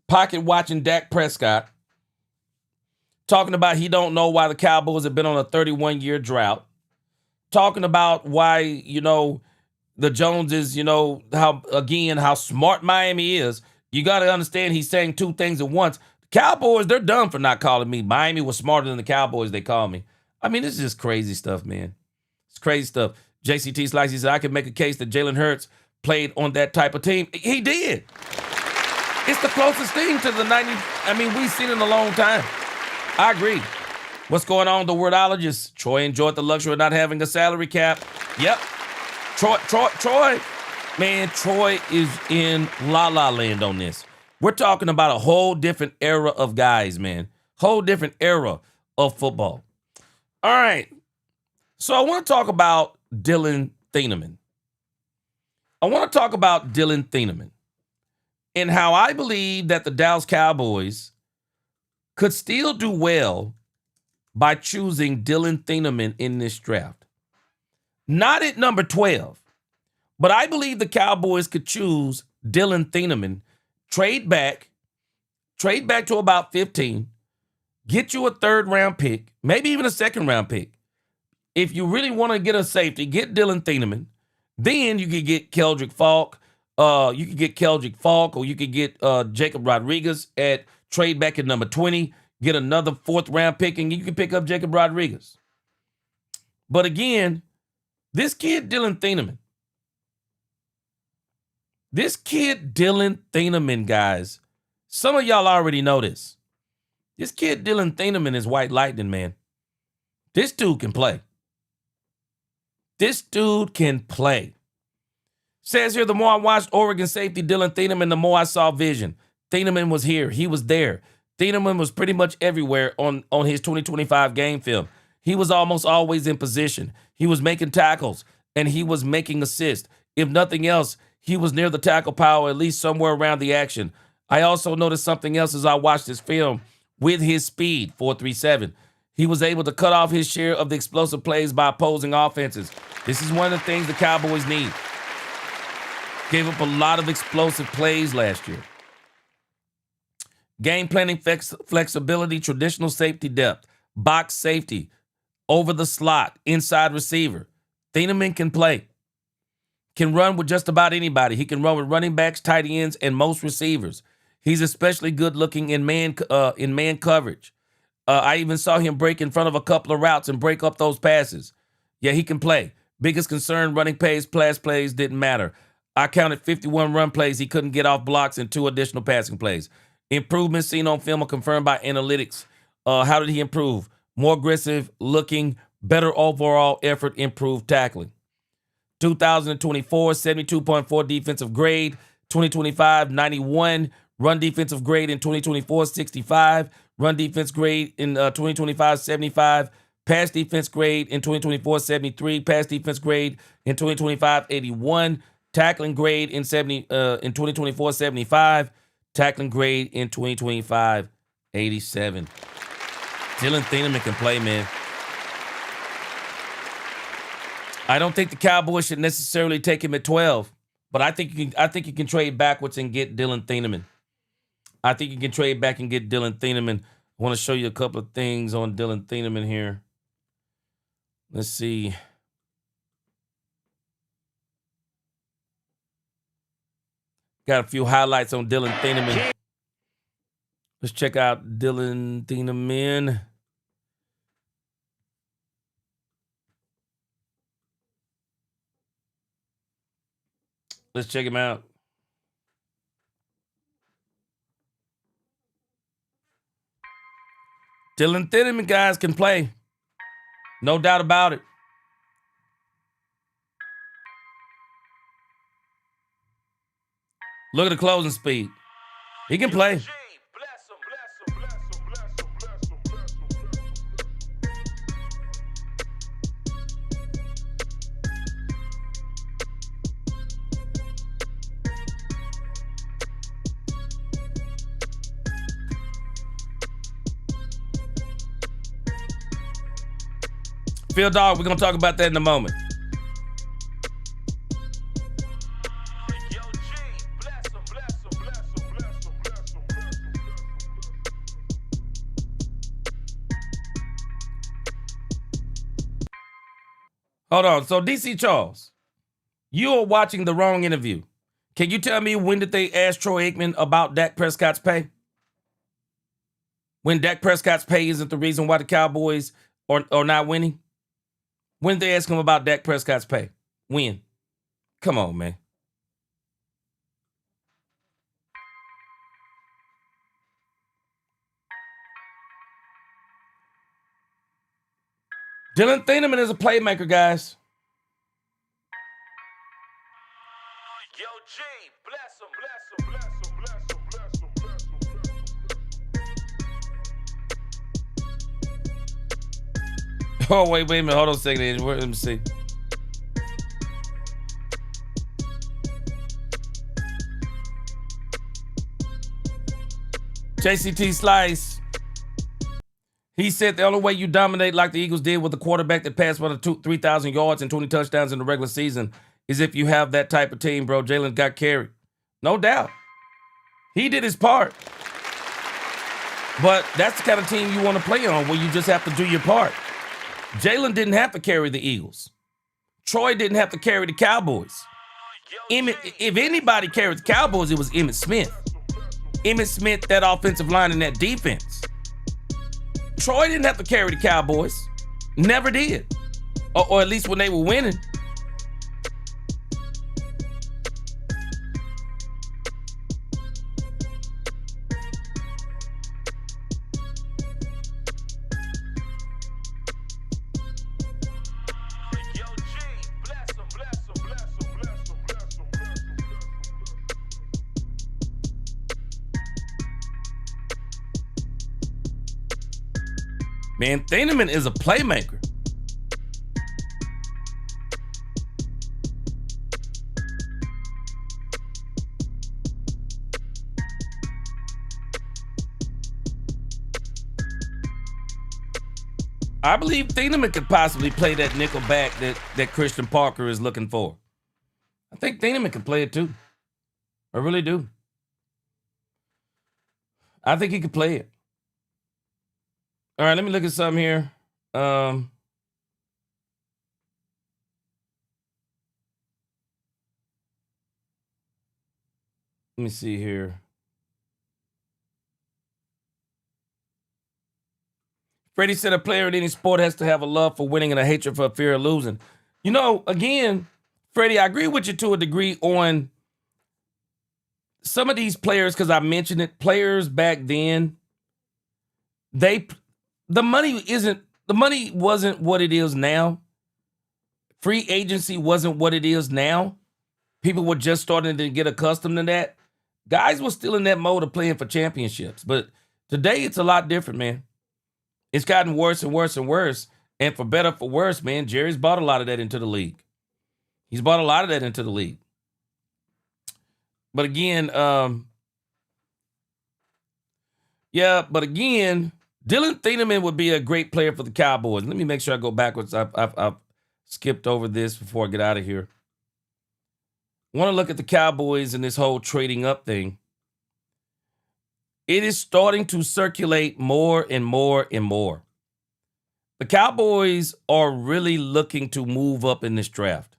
pocket watching Dak Prescott. Talking about he don't know why the Cowboys have been on a 31-year drought. Talking about why, the Joneses, how smart Miami is. You got to understand he's saying two things at once. The Cowboys, they're done for not calling me. Miami was smarter than the Cowboys, they call me. This is just crazy stuff, man. It's crazy stuff. JCT Slice, he said, I could make a case that Jalen Hurts played on that type of team. He did. It's the closest thing to the 90. We've seen it in a long time. I agree. What's going on, the wordologist? Troy enjoyed the luxury of not having a salary cap. Yep. Troy. Man, Troy is in la-la land on this. We're talking about a whole different era of guys, man. Whole different era of football. All right. So I want to talk about Dylan Thieneman. And how I believe that the Dallas Cowboys could still do well by choosing Dylan Thieneman in this draft. Not at number 12, but I believe the Cowboys could choose Dylan Thieneman, trade back to about 15, get you a 3rd-round pick, maybe even a 2nd-round pick. If you really want to get a safety, get Dylan Thieneman. Then you could get Keldrick Falk. Or you could get Jacob Rodriguez at trade back at number 20, get another 4th-round pick, and you can pick up Jacob Rodriguez. But again, this kid Dylan Thieneman, guys, some of y'all already know this. This kid Dylan Thieneman is white lightning, man. This dude can play. Says here, the more I watched Oregon safety Dylan Thieneman, the more I saw vision. Thieneman was here. He was there. Thieneman was pretty much everywhere on his 2025 game film. He was almost always in position. He was making tackles. and he was making assists. If nothing else, he was near the tackle power, at least somewhere around the action. I also noticed something else as I watched this film. With his speed, 4.37, he was able to cut off his share of the explosive plays by opposing offenses. This is one of the things the Cowboys need. Gave up a lot of explosive plays last year. Game planning flexibility, traditional safety depth, box safety, over the slot, inside receiver. Thieneman can play. Can run with just about anybody. He can run with running backs, tight ends, and most receivers. He's especially good looking in man coverage. I even saw him break in front of a couple of routes and break up those passes. Yeah, he can play. Biggest concern, running plays, pass plays didn't matter. I counted 51 run plays he couldn't get off blocks and 2 additional passing plays. Improvements seen on film are confirmed by analytics. How did he improve? More aggressive looking, better overall effort, improved tackling. 2024, 72.4 defensive grade. 2025, 91. Run defensive grade in 2024, 65. Run defense grade in 2025, 75. Pass defense grade in 2024, 73. Pass defense grade in 2025, 81. Tackling grade in 2024, 75. Tackling grade in 2025, 87. Dylan Thieneman can play, man. I don't think the Cowboys should necessarily take him at 12, but I think you can trade backwards and get Dylan Thieneman. I think you can trade back and get Dylan Thieneman. I want to show you a couple of things on Dylan Thieneman here. Let's see. Got a few highlights on Dylan Thieneman. Let's check out Dylan Thieneman. Let's check him out. Dylan Thieneman, guys, can play. No doubt about it. Look at the closing speed. He can play. Field Dog, we're going to talk about that in a moment. Hold on. So, DC Charles, you are watching the wrong interview. Can you tell me when did they ask Troy Aikman about Dak Prescott's pay? When Dak Prescott's pay isn't the reason why the Cowboys are not winning? When did they ask him about Dak Prescott's pay? When? Come on, man. Dylan Thieneman is a playmaker, guys. Yo, G, bless him, bless him, bless him, bless him, bless him, bless him, bless him. Oh, wait a minute. Hold on a second. Let me see. JCT Slice. He said the only way you dominate like the Eagles did with a quarterback that passed for 3,000 yards and 20 touchdowns in the regular season is if you have that type of team, bro. Jalen got carried. No doubt. He did his part. But that's the kind of team you want to play on where you just have to do your part. Jalen didn't have to carry the Eagles. Troy didn't have to carry the Cowboys. If anybody carried the Cowboys, it was Emmitt Smith. Emmitt Smith, that offensive line and that defense. Troy didn't have to carry the Cowboys. Never did. Or at least when they were winning. Man, Thieneman is a playmaker. I believe Thieneman could possibly play that nickel back that Christian Parker is looking for. I think Thieneman can play it too. I really do. I think he could play it. All right, let me look at something here. Let me see here. Freddie said a player in any sport has to have a love for winning and a hatred for a fear of losing. You know, again, Freddie, I agree with you to a degree on some of these players, because I mentioned it. Players back then, the money wasn't what it is now. Free agency wasn't what it is now. People were just starting to get accustomed to that. Guys were still in that mode of playing for championships. But today it's a lot different, man. It's gotten worse and worse and worse. And for better, for worse, man, Jerry's brought a lot of that into the league. He's brought a lot of that into the league. But again, Dylan Thieneman would be a great player for the Cowboys. Let me make sure I go backwards. I've skipped over this before I get out of here. I want to look at the Cowboys and this whole trading up thing. It is starting to circulate more and more and more. The Cowboys are really looking to move up in this draft.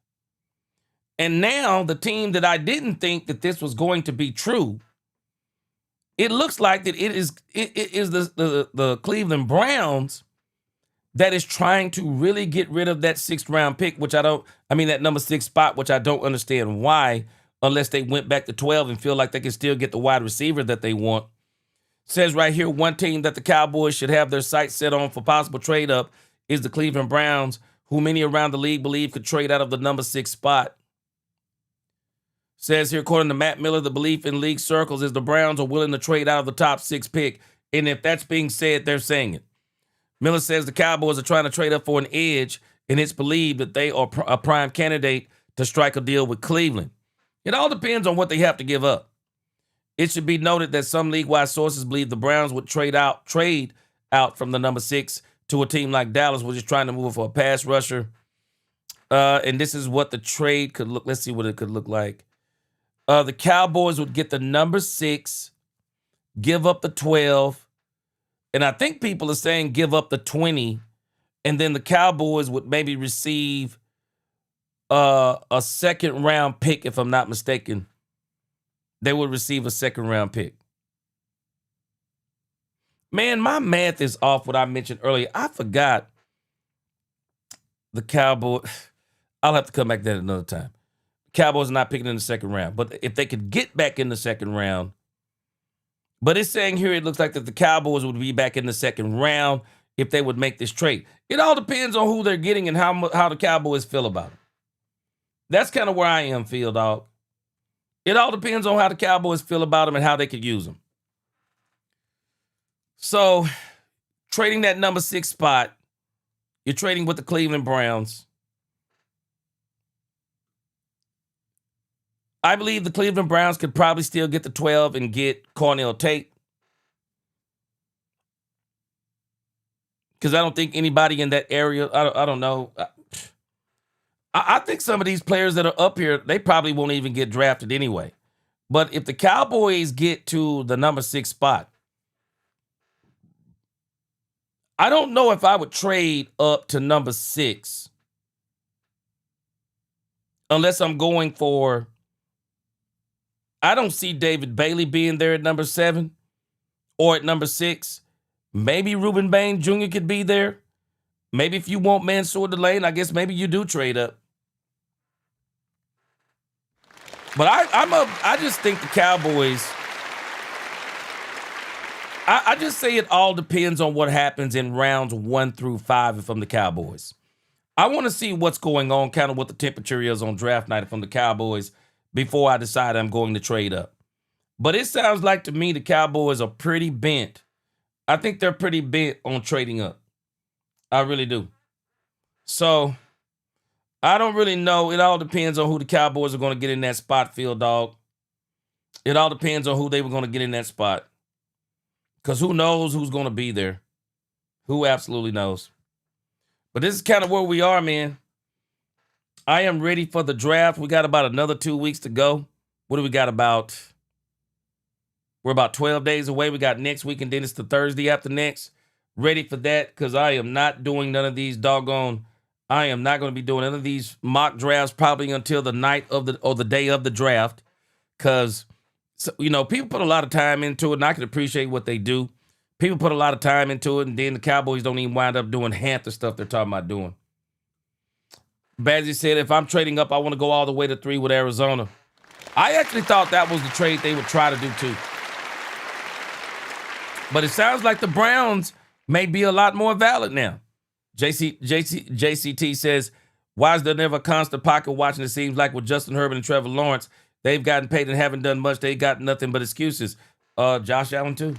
And now the team that I didn't think that this was going to be true, it looks like that it is the Cleveland Browns that is trying to really get rid of that 6th round pick, that number 6 spot, which I don't understand why, unless they went back to 12 and feel like they can still get the wide receiver that they want. Says right here, one team that the Cowboys should have their sights set on for possible trade up is the Cleveland Browns, who many around the league believe could trade out of the number 6 spot. Says here, according to Matt Miller, the belief in league circles is the Browns are willing to trade out of the top 6 pick. And if that's being said, they're saying it. Miller says the Cowboys are trying to trade up for an edge, and it's believed that they are a prime candidate to strike a deal with Cleveland. It all depends on what they have to give up. It should be noted that some league-wide sources believe the Browns would trade out from the number 6 to a team like Dallas, which is trying to move for a pass rusher. And this is what the trade could look. Let's see what it could look like. The Cowboys would get the number 6, give up the 12, and I think people are saying give up the 20, and then the Cowboys would maybe receive a 2nd round pick, if I'm not mistaken. They would receive a 2nd round pick. Man, my math is off what I mentioned earlier. I forgot the Cowboys. I'll have to come back to that another time. Cowboys are not picking in the 2nd round. But if they could get back in the 2nd round, but it's saying here it looks like that the Cowboys would be back in the 2nd round if they would make this trade. It all depends on who they're getting and how the Cowboys feel about it. That's kind of where I am, Phil, dog. It all depends on how the Cowboys feel about them and how they could use them. So, trading that number 6 spot, you're trading with the Cleveland Browns. I believe the Cleveland Browns could probably still get the 12 and get Cornell Tate. Because I don't think anybody in that area, I don't know. I think some of these players that are up here, they probably won't even get drafted anyway. But if the Cowboys get to the number 6 spot, I don't know if I would trade up to number 6 unless I'm going for, I don't see David Bailey being there at number 7 or at number 6. Maybe Reuben Bain Jr. could be there. Maybe if you want Mansour Delane, I guess maybe you do trade up. But I just think the Cowboys, I just say it all depends on what happens in rounds 1 through 5 if I'm the Cowboys. I want to see what's going on, kind of what the temperature is on draft night from the Cowboys before I decide I'm going to trade up. But it sounds like to me the Cowboys are pretty bent. I think they're pretty bent on trading up. I really do. So, I don't really know. It all depends on who the Cowboys are going to get in that spot, Phil, dog. It all depends on who they were going to get in that spot. Because who knows who's going to be there? Who absolutely knows? But this is kind of where we are, man. I am ready for the draft. We got about another 2 weeks to go. What do we got about? We're about 12 days away. We got next week, and then it's the Thursday after next. Ready for that, because I am not doing none of these I am not going to be doing none of these mock drafts probably until the night of the day of the draft, because, people put a lot of time into it, and I can appreciate what they do. People put a lot of time into it, and then the Cowboys don't even wind up doing half the stuff they're talking about doing. Bazzi said, if I'm trading up, I want to go all the way to 3 with Arizona. I actually thought that was the trade they would try to do too. But it sounds like the Browns may be a lot more valid now. JCT says, why is there never a constant pocket watching? It seems like with Justin Herbert and Trevor Lawrence, they've gotten paid and haven't done much. They got nothing but excuses. Josh Allen too.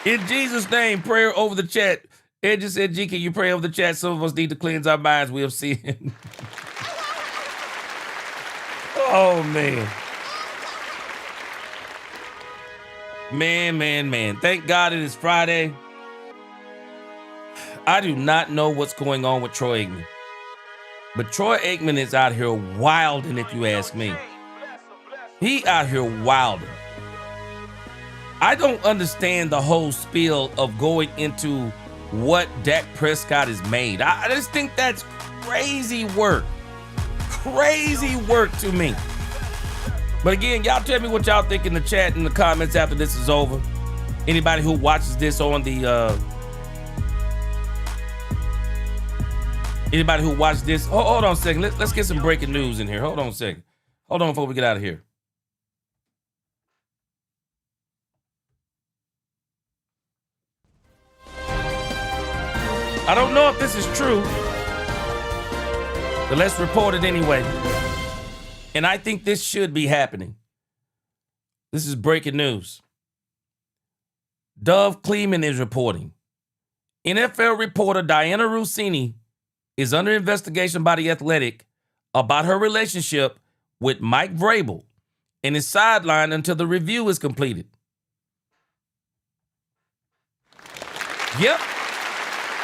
In Jesus' name, prayer over the chat. Ed just said, G, can you pray over the chat? Some of us need to cleanse our minds. We have seen. Oh, man. Man. Thank God it is Friday. I do not know what's going on with Troy Aikman. But Troy Aikman is out here wilding, if you ask me. He out here wilding. I don't understand the whole spiel of going into what Dak Prescott has made. I just think that's crazy work. Crazy work to me. But again, y'all tell me what y'all think in the chat, in the comments after this is over. Anybody who watches this on the anybody who watches this, hold on a second. Let's get some breaking news in here. Hold on a second. Hold on before we get out of here. I don't know if this is true, but let's report it anyway. And I think this should be happening. This is breaking news. Dove Kleeman is reporting. NFL reporter Diana Rossini is under investigation by The Athletic about her relationship with Mike Vrabel and is sidelined until the review is completed. Yep.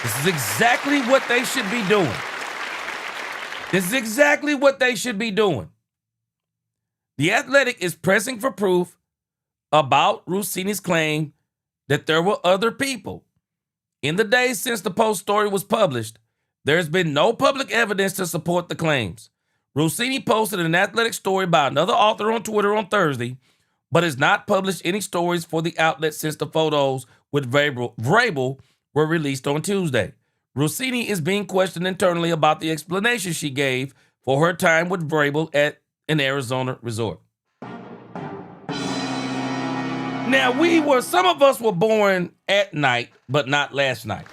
This is exactly what they should be doing. This is exactly what they should be doing. The Athletic is pressing for proof about Rossini's claim that there were other people. In the days since the Post story was published, there's been no public evidence to support the claims. Rossini posted an Athletic story by another author on Twitter on Thursday, but has not published any stories for the outlet since the photos with Vrabel were released on Tuesday. Rossini is being questioned internally about the explanation she gave for her time with Vrabel at an Arizona resort. Now, some of us were born at night, but not last night.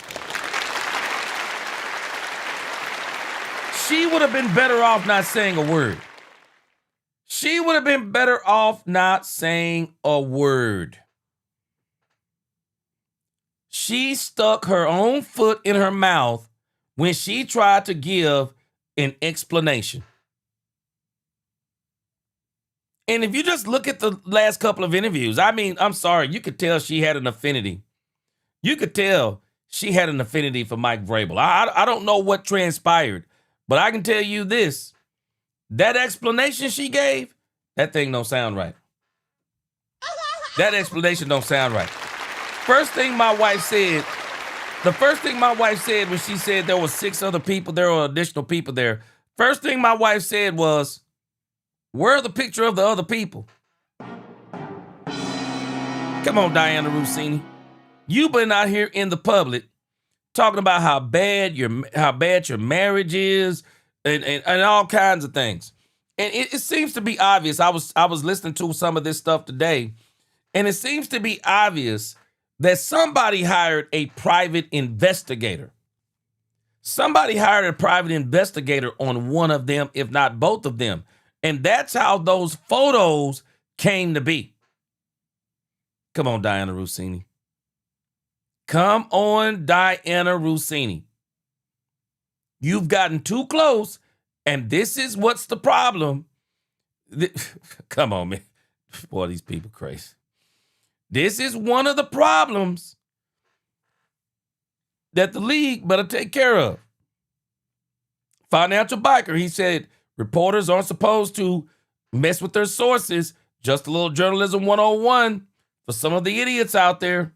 She would have been better off not saying a word. She would have been better off not saying a word. She stuck her own foot in her mouth when she tried to give an explanation. And if you just look at the last couple of interviews, I'm sorry, you could tell she had an affinity. You could tell she had an affinity for Mike Vrabel. I don't know what transpired, but I can tell you this. That explanation she gave, that thing don't sound right. That explanation don't sound right. The first thing my wife said when she said there were 6 other people, there were additional people there. First thing my wife said was, where are the picture of the other people? Come on, Diana Rossini. You've been out here in the public talking about how bad your marriage is and all kinds of things. And it seems to be obvious. I was listening to some of this stuff today, and it seems to be obvious that somebody hired a private investigator. Somebody hired a private investigator on one of them, if not both of them. And that's how those photos came to be. Come on, Diana Rossini. Come on, Diana Rossini. You've gotten too close, and this is what's the problem. Come on, man. Boy, these people crazy. This is one of the problems that the league better take care of. Financial Biker, he said, reporters aren't supposed to mess with their sources. Just a little journalism 101 for some of the idiots out there.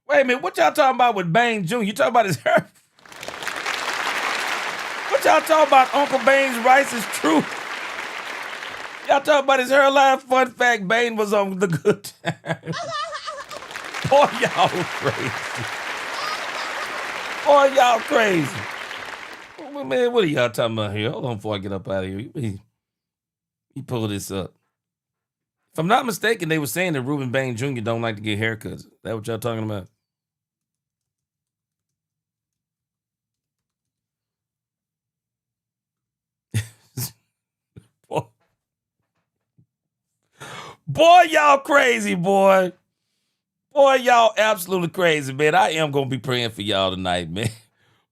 Wait a minute, what y'all talking about with Bane Jr.? You talking about his hair? What y'all talking about Uncle Bane's rice is true? Y'all talking about his hairline? Fun fact, Bane was on the Good Times. Boy, y'all crazy. Boy, y'all crazy. Well, man, what are y'all talking about here? Hold on before I get up out of here. He pulled this up. If I'm not mistaken, they were saying that Reuben Bane Jr. don't like to get haircuts. Is that what y'all talking about? Boy, y'all crazy, boy. Boy, y'all absolutely crazy, man. I am going to be praying for y'all tonight, man.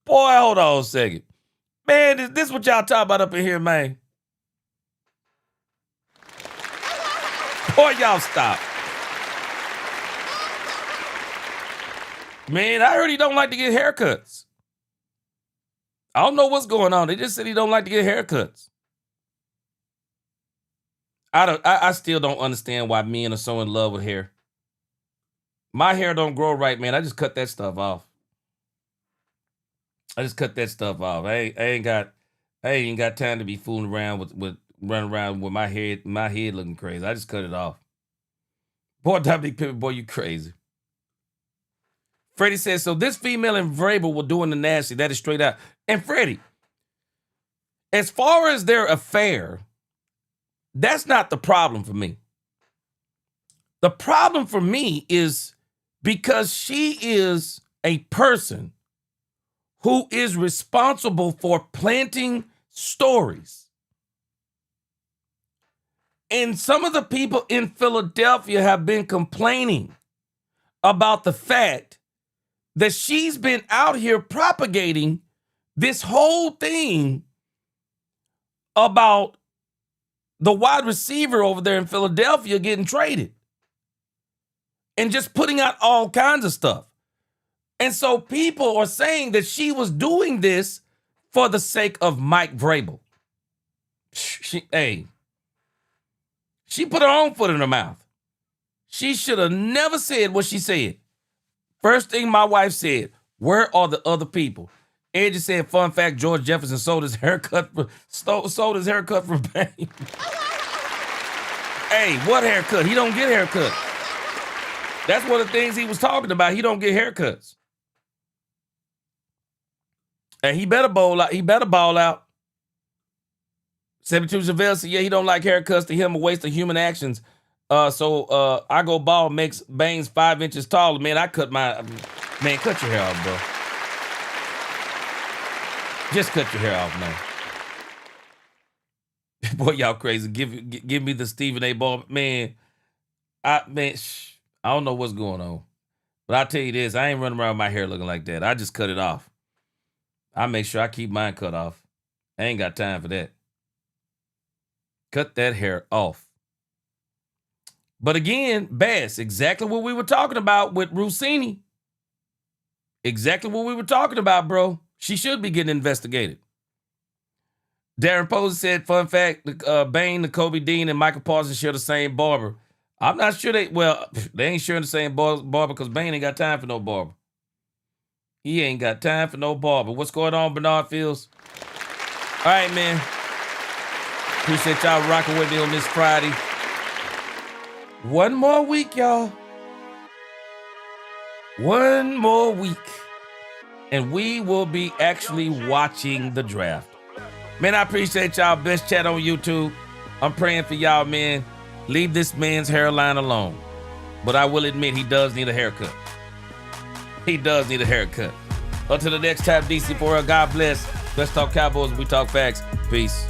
Boy, hold on a second. Man, is this what y'all talking about up in here, man? Boy, y'all stop. Man, I heard he don't like to get haircuts. I don't know what's going on. They just said he don't like to get haircuts. I still don't understand why men are so in love with hair. My hair don't grow right, man. I just cut that stuff off. I ain't got time to be fooling around with running around with my head looking crazy. I just cut it off. Boy, Dominic Pippen, boy, you crazy. Freddie says, so this female and Vrabel were doing the nasty. That is straight out. And Freddie, as far as their affair, that's not the problem for me. The problem for me is because she is a person who is responsible for planting stories. And some of the people in Philadelphia have been complaining about the fact that she's been out here propagating this whole thing about the wide receiver over there in Philadelphia getting traded and just putting out all kinds of stuff. And so people are saying that she was doing this for the sake of Mike Vrabel. She put her own foot in her mouth. She should have never said what she said. First thing my wife said, where are the other people? Edge said, fun fact, George Jefferson sold his haircut for Bane. Hey, what haircut? He don't get haircuts. That's one of the things he was talking about. He don't get haircuts. And he better ball out. 72 Javale said, yeah, he don't like haircuts. To him, a waste of human actions. So I go bald makes Baines 5 inches taller. Man, cut your hair off, bro. Just cut your hair off, man. Boy, y'all crazy. Give me the Stephen A. Ball. Man, I don't know what's going on. But I'll tell you this, I ain't running around with my hair looking like that. I just cut it off. I make sure I keep mine cut off. I ain't got time for that. Cut that hair off. But again, Bass, exactly what we were talking about with Rossini. Exactly what we were talking about, bro. She should be getting investigated. Darren Posey said, fun fact, Bane, Kobe Dean, and Michael Parsons share the same barber. I'm not sure they ain't sharing the same barber because Bane ain't got time for no barber. He ain't got time for no barber. What's going on, Bernard Fields? All right, man. Appreciate y'all rocking with me on this Friday. One more week, y'all. One more week. And we will be actually watching the draft. Man, I appreciate y'all. Best chat on YouTube. I'm praying for y'all, man. Leave this man's hairline alone. But I will admit, he does need a haircut. He does need a haircut. Until the next time, DC4L, God bless. Let's talk Cowboys. We talk facts. Peace.